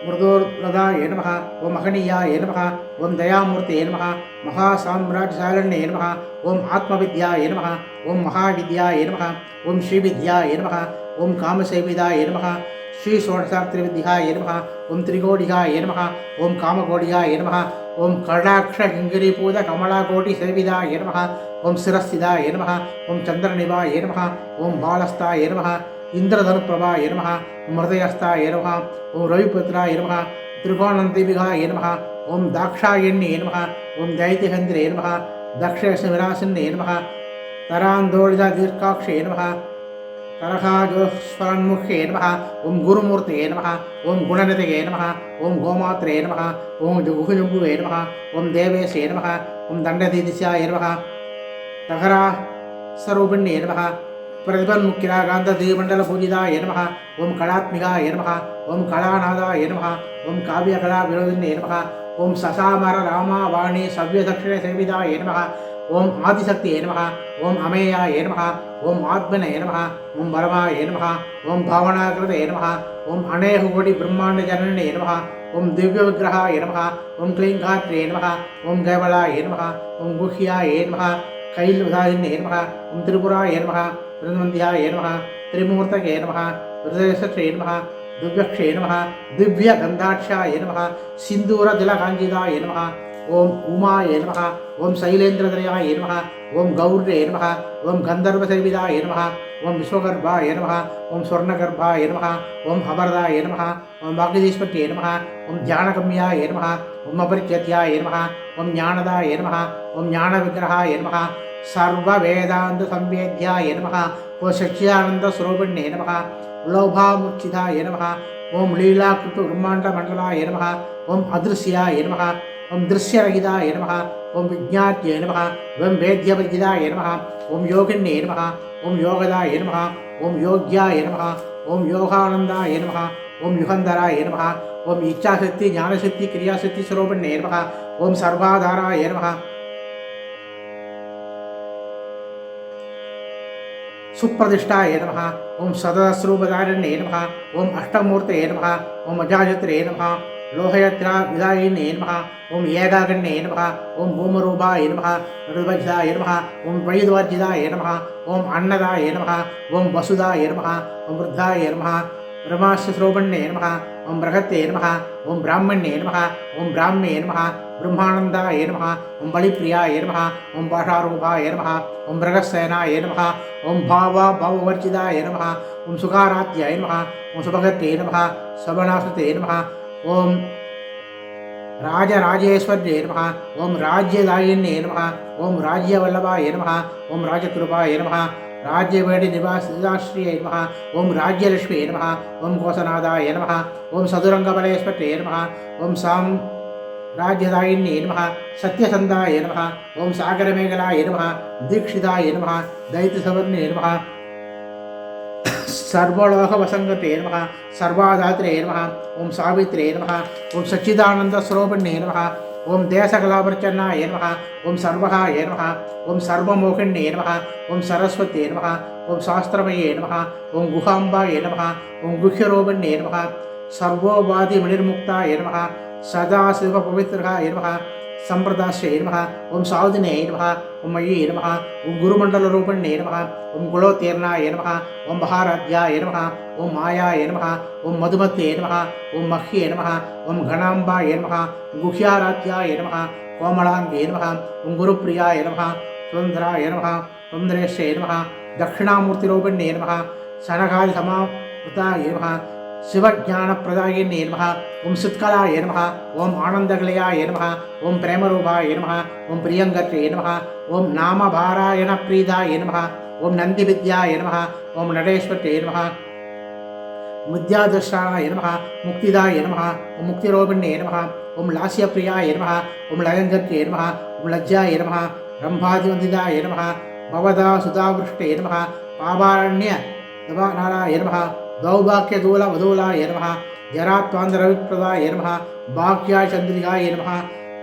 मृदोर्लदाय नमः ओम अहनीयाय नमः ओम दयामूर्तये नमः महासाम्राज्यशालिन्ये नमः ओम आत्मविद्याय नमः ओम महाविद्याय नमः ओम श्रीविद्याय नमः ओम कामसेविदाय नमः श्री षोडशात्रिविद्याय नमः ओम त्रिकोटिकाय नमः ओम कामकोटिकाय नमः ओम कटाक्षगिङ्गिरीपूत कमलाकोटिसेविदाय नमः ओम शिरस्थिताय नमः ओम चन्द्रनिवाय नमः ओम बालस्ताय नमः इंद्रधनुप्रभाय नमः मृदयस्ताय नमः ओम रविपुत्राय नमः त्रिकोणन्तिभिगाय नमः ओम दाक्षायण्ये नमः ओम दैत्यहन्द्रे नमः दक्षयशविनाशिन्ये नमः तरान्दोलितदीर्घाक्षे नमः तरहाजोस्फरन्मुखे नमः ओम गुरुमूर्तये नमः ओम गुणनिधये नमः ओम गोमात्रे नमः ओम जुहुजुम्बुवे नमः ओम देवेशे नमः ओम दण्डदीदिशाय नमः तहरा स्वरूपिण्ये नमः प्रतिपन्मुख्यरागान्धदीमण्डलपूजिताय नमः ओम कलात्मिकाय नमः ओम कलानादाय नमः ओम काव्यकलाविनोदिन्ये नमः ओम ससामर रामावाणी सव्यदक्षिणसेविताय नमः ओम आदिशक्तिये नमः ओम अमेयाय नमः ओम आत्मने नमः ओम परमाय नमः ओम भावनाकृते नमः ओम अनेककोटि ब्रह्माण्डजनने नमः ओम दिव्यविग्रहाय नमः ओम क्लीङ्कात्रे नमः ओम कैवलाय नमः ओम गुह्याय नमः कैलुधारिणे नमः ओम त्रिपुराय नमः वृन्वन्ध्याय नमः त्रिमूर्तये नमः हृदयसत्रे नमः दिव्यक्षे नमः दिव्यगन्धाक्षाय नमः सिन्दूरजलकाञ्जिताय नमः ओम उमाय नमः ओम शैलेन्द्रदयाय नमः ओम गौर्ये नमः ओम गन्धर्वसेविताय नमः ओम विश्वगर्भाय नमः ओम स्वर्णगर्भाय नमः ओम अमरदाय नमः ओम वाग्देश्वर्ये नमः ओम ध्यानगम्याय नमः ओम अपरिच्छेद्याय नमः ओम ज्ञानदाय नमः ओम ज्ञानविग्रहाय नमः सर्ववेदान्तसंवेद्याय नमः ओम सच्चिदानन्दस्वरूपिणे नमः लोभामूर्छिताय नमः ओम लीलाकृतब्रह्माण्डमण्डलाय नमः ओम अदृश्याय नमः ओम दृश्यरहिताय नमः ओम विज्ञात्ये नमः ओम वेद्यवर्जिताय नमः ओम योगिन्ये नमः ओम योगदाय नमः ओम योग्याय नमः ओम योगानन्दाय नमः ओम युगन्धराय नमः ओम इच्छाशक्ति ज्ञानशक्ति क्रियाशक्ति स्वरूपिणे नमः ओम सर्वाधाराय नमः सुप्रतिष्ठाय नमः ओम सदस्रूपधारिणे नमः ओम अष्टमूर्तये नमः ओम अजाजत्रे नमः लोहयत्रा विदायिने नमः ओम ஏகாகண்ணே नमः ओम भूमरूपाय नमः ऋभजाय नमः ओम वैद्वर्जिताय नमः ओम अन्नदाय नमः ओम वसुदाय नमः ओम वृद्धाय नमः ब्रह्मास्यस्रोपण्ये नमः ओम बृहत्ये नमः ओम ब्राह्मण्ये नमः ओम ब्राह्म्ये नमः ब्रह्मानन्दाय नमः ओम बलिप्रियाय नमः ओम भाषारूपाय नमः ओम मृगसेनाय नमः ओम भाववर्जिताय नमः ओम सुखाराध्याय नमः ओम सुभगत्ये नमः शबनासते नमः ओम राजराजेश्वर्ये नमः ओम राज्यदायिन्ये नमः ओम राज्यवल्लभाय नमः ओम राजकृपाय नमः राज्यवेडि निवासिताश्रिये नमः ओम राज्यलक्ष्मी नमः ओम कोसनादाय नमः ओम सदुरंगबलेश्वरे नमः ओम साम राज्यदायिन्ये नमः सत्यसन्धाय नमः ओम सागरमेघलाय नमः दीक्षिताय नमः दैत्यसवर्णे नमः सर्वलोकवसंगते नमः सर्वाधात्रे नमः ओम सावित्रे नमः ओम सच्चिदानन्दस्वरूपिणे नमः ओम देशकलावर्चनाय नमः ओम सर्वहाय नमः ओम सर्वमोहिन्ये नमः ओम सरस्वती नमः ओम शास्त्रमये नमः ओम गुहाम्बाय नमः ओम गुह्यरूपिण्ये नमः सर्वोपाधिमणिर्मुक्ताय नमः सदाशिवपवित्राय नमः संप्रदाश्यै नमः ओम साधुने नमः ओम मयि नमः ओम गुरुमण्डलरूपिण्ये नमः ओम कुलोत्तीर्णाय नमः ओम महाराध्याय नमः ओम मायाय नमः ओम मधुमत्ये नमः ओम मह्ये नमः ओम घनाम्बाय नमः गुह्याराध्याय नमः कोमलाङ्गे नमः ओम गुरुप्रियाय नमः सुन्दराय नमः सुन्दरेश्यै नमः दक्षिणामूर्तिरूपिण्ये नमः शनकादिसमावृताय नमः शिवज्ञानप्रदायिन्ये नमः ओम सुत्कलाय नमः ओम आनन्दगलयाय नमः ओम प्रेमरूपाय नमः ओम प्रियङ्गत्रे नमः ओम नामभारायणप्रीदाय नमः ओम नन्दिविद्याय नमः ओम नटेश्वरे नमः विद्यादर्शनाय नमः मुक्तिदाय नमः ओम मुक्तिरूपिण्ये नमः ओम लास्यप्रियाय नमः ओम लयङ्गत्रे नमः ओम लज्जाय नमः ब्रह्मादिवन्दिताय नमः भवदा सुधावृष्टे नमः पावारण्य दवानाराय नमः दौभाग्यदूलवधूलाय नमः जरात्वान्दरविप्रदाय नमः भाग्याचन्द्रिकाय नमः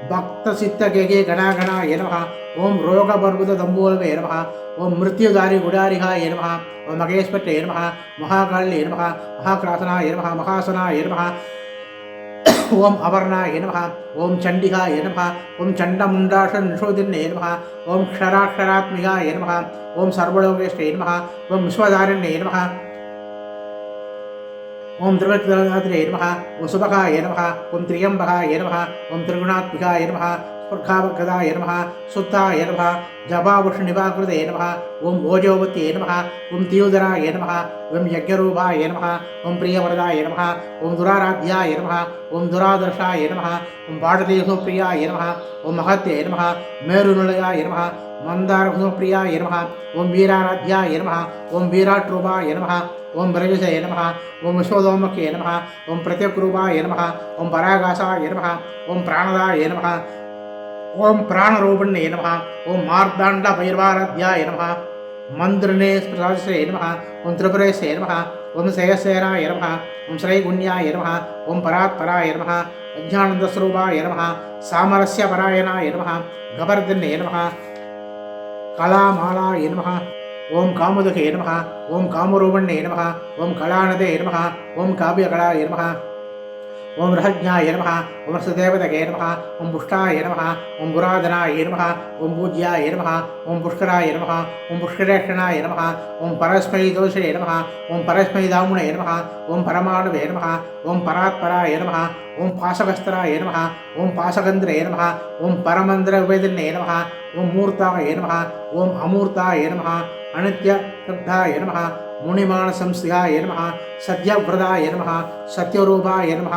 भक्तसिद्धगगे गणागणाय नमः ओम रोगबर्बुदम्बूलवे नमः ओम मृत्युदारि गुडारिहाय नमः ओम महेश्वरे नमः महाकाल्ये नमः महाक्रासनाय नमः महासनाय नमः ओम अवर्णाय नमः ओम चण्डिकाय नमः ओम चण्डमुण्डाशनिषोदिन्ये नमः ओम क्षराक्षरात्मिकाय नमः ओम सर्वलोकेश्वरे नमः ओम विश्वधारिण्ये नमः ओम त्रिवक्त्रदात्रे नमः ओम सुभगाय नमः ओम त्र्यम्बकाय नमः ओम त्रिगुणात्मिकाय नमः स्पर्खावक्रदाय नमः सुत्ताय नमः जपावृषनिवाकृते नमः ओम ओजोवत्ये नमः ओम त्योदराय नमः ओम यज्ञरूपाय नमः ओम प्रियवरदाय नमः ओम दुराराध्याय नमः ओम दुरादर्शाय नमः ओम पाठदेशप्रियाय नमः ओम महत्ये नमः मेरुनिलयाय नमः मंदारप्रियाय नमः ओम वीराराध्याय नमः ओम वीराट्रूपाय नमः ओम ब्रजसे नमः ओम विश्वदोमके नमः ओम प्रत्यक्रूपाय नमः ओम परागासाय नमः ओम प्राणदाय नमः ओम प्राणरूपिण्ये नमः ओम मार्ताण्डभैरवाराध्याय नमः मंद्रने प्रसादसे नमः ओम त्रिपुरेशे नमः ओम सहस्राय नमः ओम श्रीगुण्याय नमः ओम परात्पराय नमः अज्ञानन्दस्वरूपाय नमः सामरस्यपरायणाय नमः गवर्धने नमः कलामालाय नमः ओम कामुदके नमः ओम कामरूपिण्ये नमः ओम कलानदे नमः ओम काव्यकलाय नमः ओम रहज्ञाय नमः ओम रसदेवतके नमः ओम पुष्टाय नमः ओम पुराधनाय नमः ओम पूज्याय नमः ओम पुष्कराय नमः ओम पुष्करेक्षणाय नमः ओम परस्मै दोषे नमः ओम परस्मै दामुणे नमः ओम परमाणवे नमः ओम परात्पराय नमः ओम पाशकस्त्राय नमः ओम पाशगन्ध्रे नमः ओम परमन्द्रविवेदिने नमः ओम मूर्ताय नमः ओम अमूर्ताय नमः अनित्यशब्दाय नमः मुनिमानसंस्थाय नमः सद्यव्रताय नमः सत्यरूपाय नमः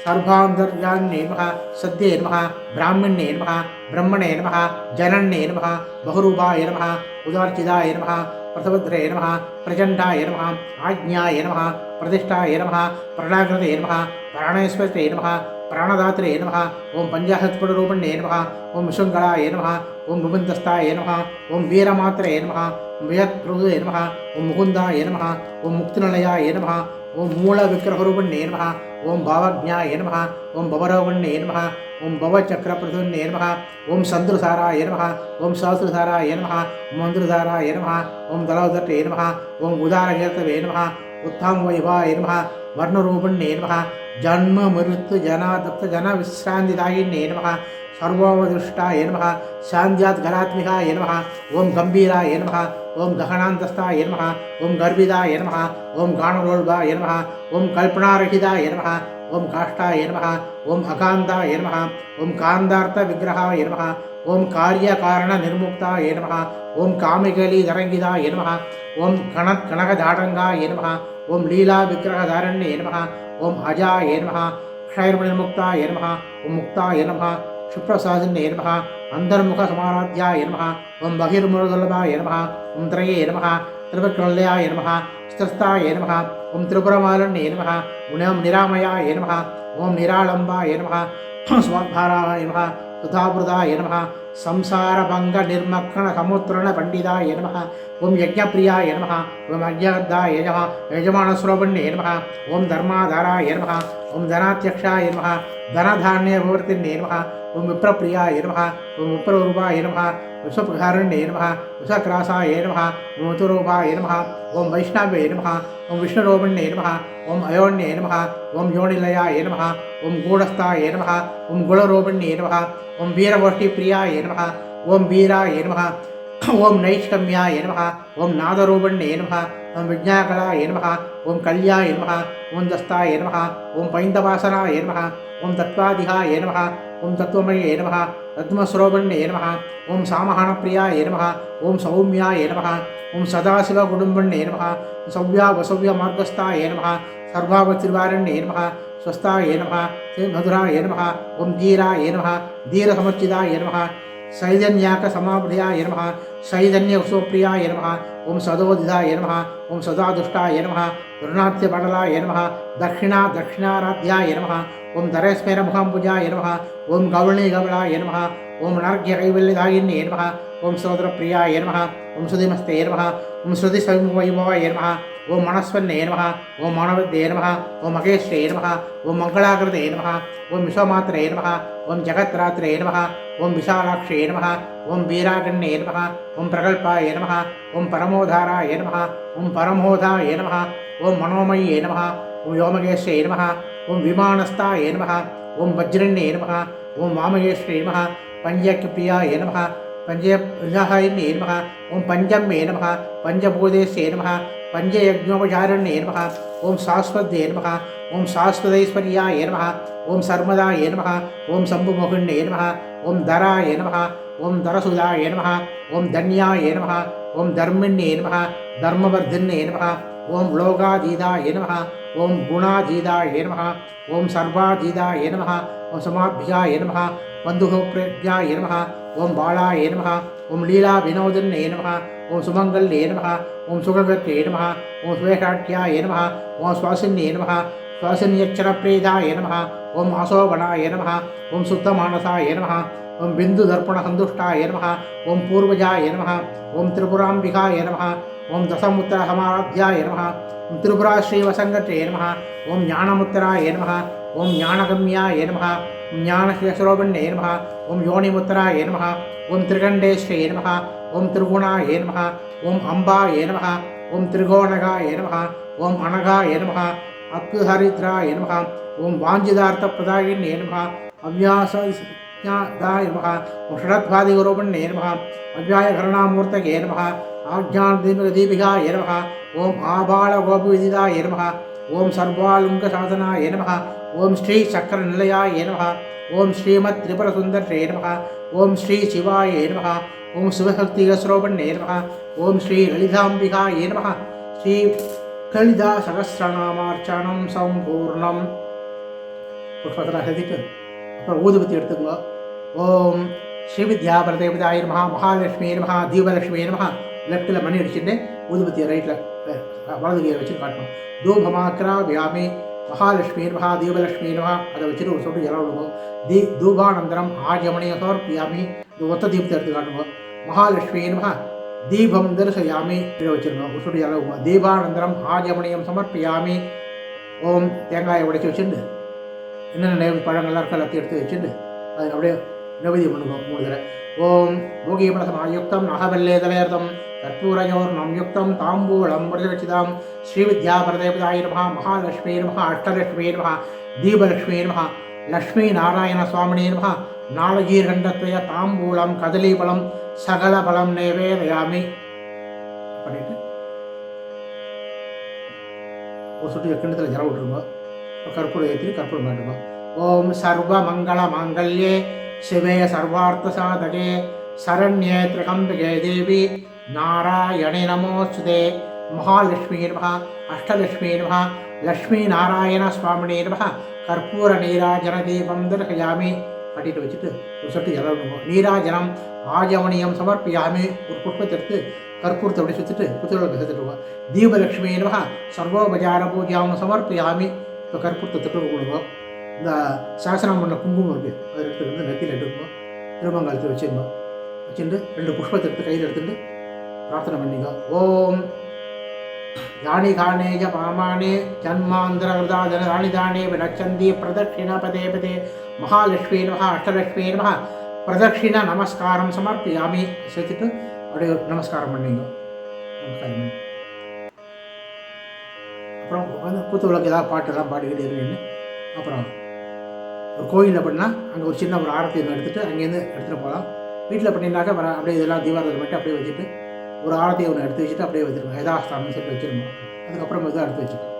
सर्वान्तर्यान्ये नमः सद्ये नमः ब्राह्मण्ये नमः ब्रह्मणे नमः जनन्ये नमः बहुरूपाय नमः उदार्चिताय नमः प्रथभद्रे नमः प्रचण्डाय नमः आज्ञाय नमः प्रतिष्ठाय नमः प्रणाकृते नमः प्राणेश्वरे नमः प्राणदात्रे नमः ओम पंचाहत्पुररूपिण्ये नमः ओम विशृङ्खलाय नमः ओम मुकुन्दस्थाय नमः ओम वीरमात्रे नमः ओम वियत्प्रभुवे नमः ओम मुकुन्दाय नमः ओम मुक्तिनिलयाय नमः ओम मूलविग्रहरूपिण्ये नमः ओम भावज्ञाय नमः ओम भवरोपिण्ये नमः ओम भवचक्रप्रतिन्ये नमः ओम सन्द्रुसाराय नमः ओम सहस्रसाराय नमः ओम मन्द्रधाराय नमः ओम दलोदटे नमः ओम उदारकीर्तवे नमः उत्थामवैभाय नमः वर्णरूपिण्ये नमः जन्म मृत्यु जनादत्त जन विश्रान्तिदायिन्ये नमः सर्वोपदृष्टाय नमः शान्त्याद्गलात्मिकाय नमः ओम गंभीराय नमः ओम गहनान्तस्थाय नमः ओम गर्भिदाय नमः ओम गाणरोल्भाय नमः ओम कल्पनारहिताय नमः ओम काष्ठाय नमः ओम अकान्ताय नमः ओम कान्तार्थविग्रहाय नमः ओम कार्यकारणनिर्मुक्ताय नमः ओम कामिकलीतरङ्गिताय नमः ओम गणकजाटङ्गाय नमः ओम लीलाविग्रहधारण्ये नमः ओम अजाय नमः क्षयर्मणिर्मुक्ताय नमः ओम मुक्ताय नमः क्षिप्रसादिन्ये नमः अंतर्मुख समाराध्याय नमः ओम बहिर्मुखदुर्लभाय नमः ओम त्रये नमः त्रिपुरकल्याय नमः स्त्रस्ताय नमः ओम त्रिपुरमालिन्ये नमः ओम निरामयाय नमः ओम निरालंबाय नमः स्वाधाराय नमः सुधावृताय नमः संसारभंग निर्मक्कण समुत्रण पंडिताय नमः ओम यज्ञप्रियाय नमः ओम अज्ञादाय नमः यजमानस्वरूपिण्ये नमः ओम धर्माधाराय नमः ओम धनाध्यक्षाय नमः धनधान्यवर्तिन्ये नमः ओम विप्रप्रियाय नमः ओम विप्ररूपाय नमः विश्वप्रहारण्ये नमः विषक्रासाय नमः ओम ऋतुरूपाय नमः ओम वैष्णवे नमः ओम विष्णुरूपिण्ये नमः ओम अयोन्ये नमः ओम योनिलयाय नमः ओम गूढस्थाय नमः ओम गुणरूपिण्ये नमः ओम वीरगोष्ठीप्रियाय नमः ओम वीराय नमः ओम नैष्कम्याय नमः ओम नादरूपिण्ये नमः ओम विज्ञाकलाय नमः ओम कल्याय नमः ओम दस्ताय नमः ओम पैन्दवासनाय नमः ओम तत्त्वाधिहाय नमः ओम तत्त्वमये नमः रत्नस्वरूपिण्ये नमः ओम सामहानप्रियाय नमः ओम सौम्याय नमः ओम सदाशिवकुटुम्बिन्ये नमः सव्यावसव्यमार्गस्थाय नमः सर्वावतिवारण्ये नमः स्वस्थाय नमः मधुराय नमः ओम धीराय नमः धीरसमुच्चिताय नमः सैजन्याक समाप्रियाय नमः सैजन्यसुप्रियाय नमः ओम सदोदिताय नमः ओम सदादुष्टाय नमः वरुणात्यपटलाय नमः दक्षिणाराध्याय नमः ओम धरेस्मेरमुखाम्बुजाय नमः ओम गौळीगमलाय नमः ओम नार्घ्यकैवल्यदायिन्ये नमः ओम सोदरप्रियाय नमः ओम सुधिमस्ते नमः ओम श्रुतिसंवैभवाय नमः ओम मनस्वन्ये नमः ओम मानवद्ये नमः ओम महेश्वे नमः ओम मंगलाकृते नमः ओम विश्वमात्रे नमः ओम जगत्रात्रे नमः ओम विशालाक्षे नमः ओम वीरागण्ये नमः ओम प्रकल्पाय नमः ओम परमोधाराय नमः ओम परमोधाय नमः ओम मनोमये नमः ओम व्योमकेश्वे नमः ओम विमानस्थाय नमः ओम वज्रण्ये नमः ओम वामकेश्वे नमः पंचप्रियाय नमः पंचहायिन्ये नमः ओम पंचम्ये नमः पंचभूतेश्वे नमः पंचयज्ञोपचारण्ये नमः ओम शाश्वते नमः ओम शाश्वतैश्वर्याय नमः ओम सर्वदाय नमः ओम शम्भुमोहिन्ये नमः ओम धराय नमः ओम धरसुधाय नमः ओम धन्याय नमः ओम धर्मिण्ये नमः धर्मवर्धिन्ये नमः ओम लोकाधीताय नमः ओम गुणाधीताय नमः ओम सर्वाधीताय नमः ओम समाभ्याय नमः बन्धुप्रज्ञाय नमः ओम बालाय नमः ओम लीला विनोदिन्ये नमः ओम सुमंगल्ये नमः ओम सुगगत्ये नमः ओम स्वेषाढ्याय नमः ओम स्वासिन्ये नमः स्वासिन्यक्षरप्रेदाय नमः ओम आशोभनाय नमः ओम शुद्धमानसाय नमः ओम बिन्दुदर्पणसन्तुष्टाय नमः ओम पूर्वजाय नमः ओम त्रिपुराम्बिकाय नमः ओम दशमुत्तरसमाराध्याय नमः ओम त्रिपुराश्रीवसङ्गते नमः ओम ज्ञानमुत्तराय नमः ओम ज्ञानगम्याय नमः ओम ज्ञानशिवस्वरूपिण्ये नमः ओम योनिमुत्तराय नमः ओम त्रिगण्डेश्वे नमः ओम त्रिगुणाय नमः ओम अम्बाय नमः ओम त्रिगोणगाय नमः ओम अनगाय नमः अत्युहरिद्राय नमः ओम वाञ्छितार्थप्रदायिन्ये नमः अव्यासदाय नमः ओम षडध्वादिगुरूपिण्ये नमः अव्यायकरुणामूर्तये नमः आज्ञानदीपिकाय नमः ओम आबालगोपविदिताय नमः ओम सर्वालुङ्कशासनाय नमः ओम श्री चक्रनिलयाय नमः ओम श्रीमत्त्रिपुरसुन्दर्ये नमः ओम श्री शिवाय नमः ओम शिवशक्तिस्वरूपिण्ये नमः ओम श्री ललिताम्बिकाय नमः श्री ललितासहस्रनामार्चनं सम्पूर्णम् पुष्पतला எழுதிட்டு அப்புறம் ஊதுபத்தி எடுத்துக்கோங்க ஓம் ஸ்ரீ வித்யாபரதேவதாய நமஹ மகாலட்சுமி நமஹ தீபலட்சுமி நமஹ லெஃப்ட்டில் மணி அடிச்சுட்டு ஊதுபத்தியை ரைட்டில் வலது கையை வச்சுட்டு காட்டணும் தூபமாக்ராவியாமி மகாலட்சுமி நமஹ தீபலட்சுமி நமஹ அதை வச்சுட்டு ஒரு சொட்டு ஜலம் விடுவோம் தூபானந்தரம் ஆஜமணிய சமர்ப்பியாமி ஒத்த தீபத்தை எடுத்து காட்டுங்க மகாலட்சுமி நமஹ தீபம் தரிசயாமி இதை வச்சுருங்க ஒரு சொட்டு ஜலம் விடுவோம் தீபானந்தரம் ஆஜமணியம் சமர்ப்பியாமி ஓம் தேங்காயை உடைச்சி வச்சுட்டு என்னென்ன பழங்கள்லாம் இருக்கோ எல்லாத்தையும் எடுத்து வச்சுட்டு அது அப்படியே நைவேத்தியம் பண்ணுவோம் 3 தடவை ஓம் போகியபலசமாயுக்தம் நாகவல்லேதலேர்தம் கற்பூரயோர்ணம் யுக்தம் தாம்பூலம் பிரதிவச்சிதாம் ஸ்ரீவித்யாபரதேவதாய நமஹ மகாலட்சுமி நமஹ அஷ்டலட்சுமி நமஹ தீபலட்சுமி நமஹ லக்ஷ்மீநாராயணசுவாமினே நமஹ நாளகீர்கண்டத்வய தாம்பூலம் கதலீபலம் சகலபலம் நைவேதயாமி பண்ணிட்டு ஒரு சுட்டி கிண்ணத்தில் ஜலம் விட்டுருங்க கற்பூரம் ஏற்றி கற்பூரம் காட்டுங்க ஓம் சர்வ மங்கள மாங்கல்யே சிவே சர்வார்த்த சாதகே சரண்யே திரிகம்பிகே தேவி நாராயணி நமோஸ்துதே மகாலட்சுமி நமஹ அஷ்டலட்சுமி நமஹ லக்ஷ்மீநாராயண சுவாமினே நமஹ கற்பூர நீராஜன தீபம் தர்சயாமி கட்டிட்டு வச்சுட்டு ஒரு சொட்டு ஜலம் நீராஜனம் ஆஜமணியம் சமர்ப்பியாமி ஒரு புஷ்பத்தை எடுத்து கற்பூரத்தை அப்படி சுற்றிட்டு குத்துவிளக்கு சேர்த்துட்டுவோம். தீபலட்சுமி நமக சர்வோபஜார பூஜாம சமர்ப்பியாமி. இப்போ கற்பூரத்தை தொட்டு கொடுங்க. இந்த சாசனம் பண்ண குங்குமம் இருக்குது, அதை எடுத்து வந்து நெத்தியில் எடுக்கணும், திருமங்கலத்தில் வச்சுருந்தோம். வச்சுட்டு 2 புஷ்பத்தை எடுத்து கையில் எடுத்துட்டு பிரார்த்தனை பண்ணிக்கோ. ஓம் யானி காணேஜ பாமானே ஜன்மாந்திர ஹிருதாஜன தானி தானே வினச்சந்தி பிரதட்சிண பதே பதே மகாலட்சுமி நமக அஷ்டலட்சுமி நமக பிரதட்சிண நமஸ்காரம் சமர்ப்பியாமி. சேர்த்துட்டு அப்படியே நமஸ்காரம் பண்ணிங்க. நமஸ்காரம் பண்ணி அப்புறம் வந்து கூத்து விளக்கு ஏதாவது பாட்டெல்லாம் பாடிக்கிட்டு இருந்தேன்னு அப்புறம் ஒரு கோயிலில் பண்ணால் அங்கே ஒரு சின்ன ஒரு ஆரத்தி எடுத்துகிட்டு அங்கேருந்து எடுத்துகிட்டு போகலாம். வீட்டில் பண்ணினாக்கா அப்படியே இதெல்லாம் தீபாவளி மட்டும் அப்படியே வச்சுட்டு ஒரு ஆரத்தியை ஒன்று எடுத்து வச்சுட்டு அப்படியே வச்சுருக்கோம். யதாஸ்தானம் சொல்லி வச்சுருந்தோம். அதுக்கப்புறம் இதாக எடுத்து வச்சுருக்கோம்.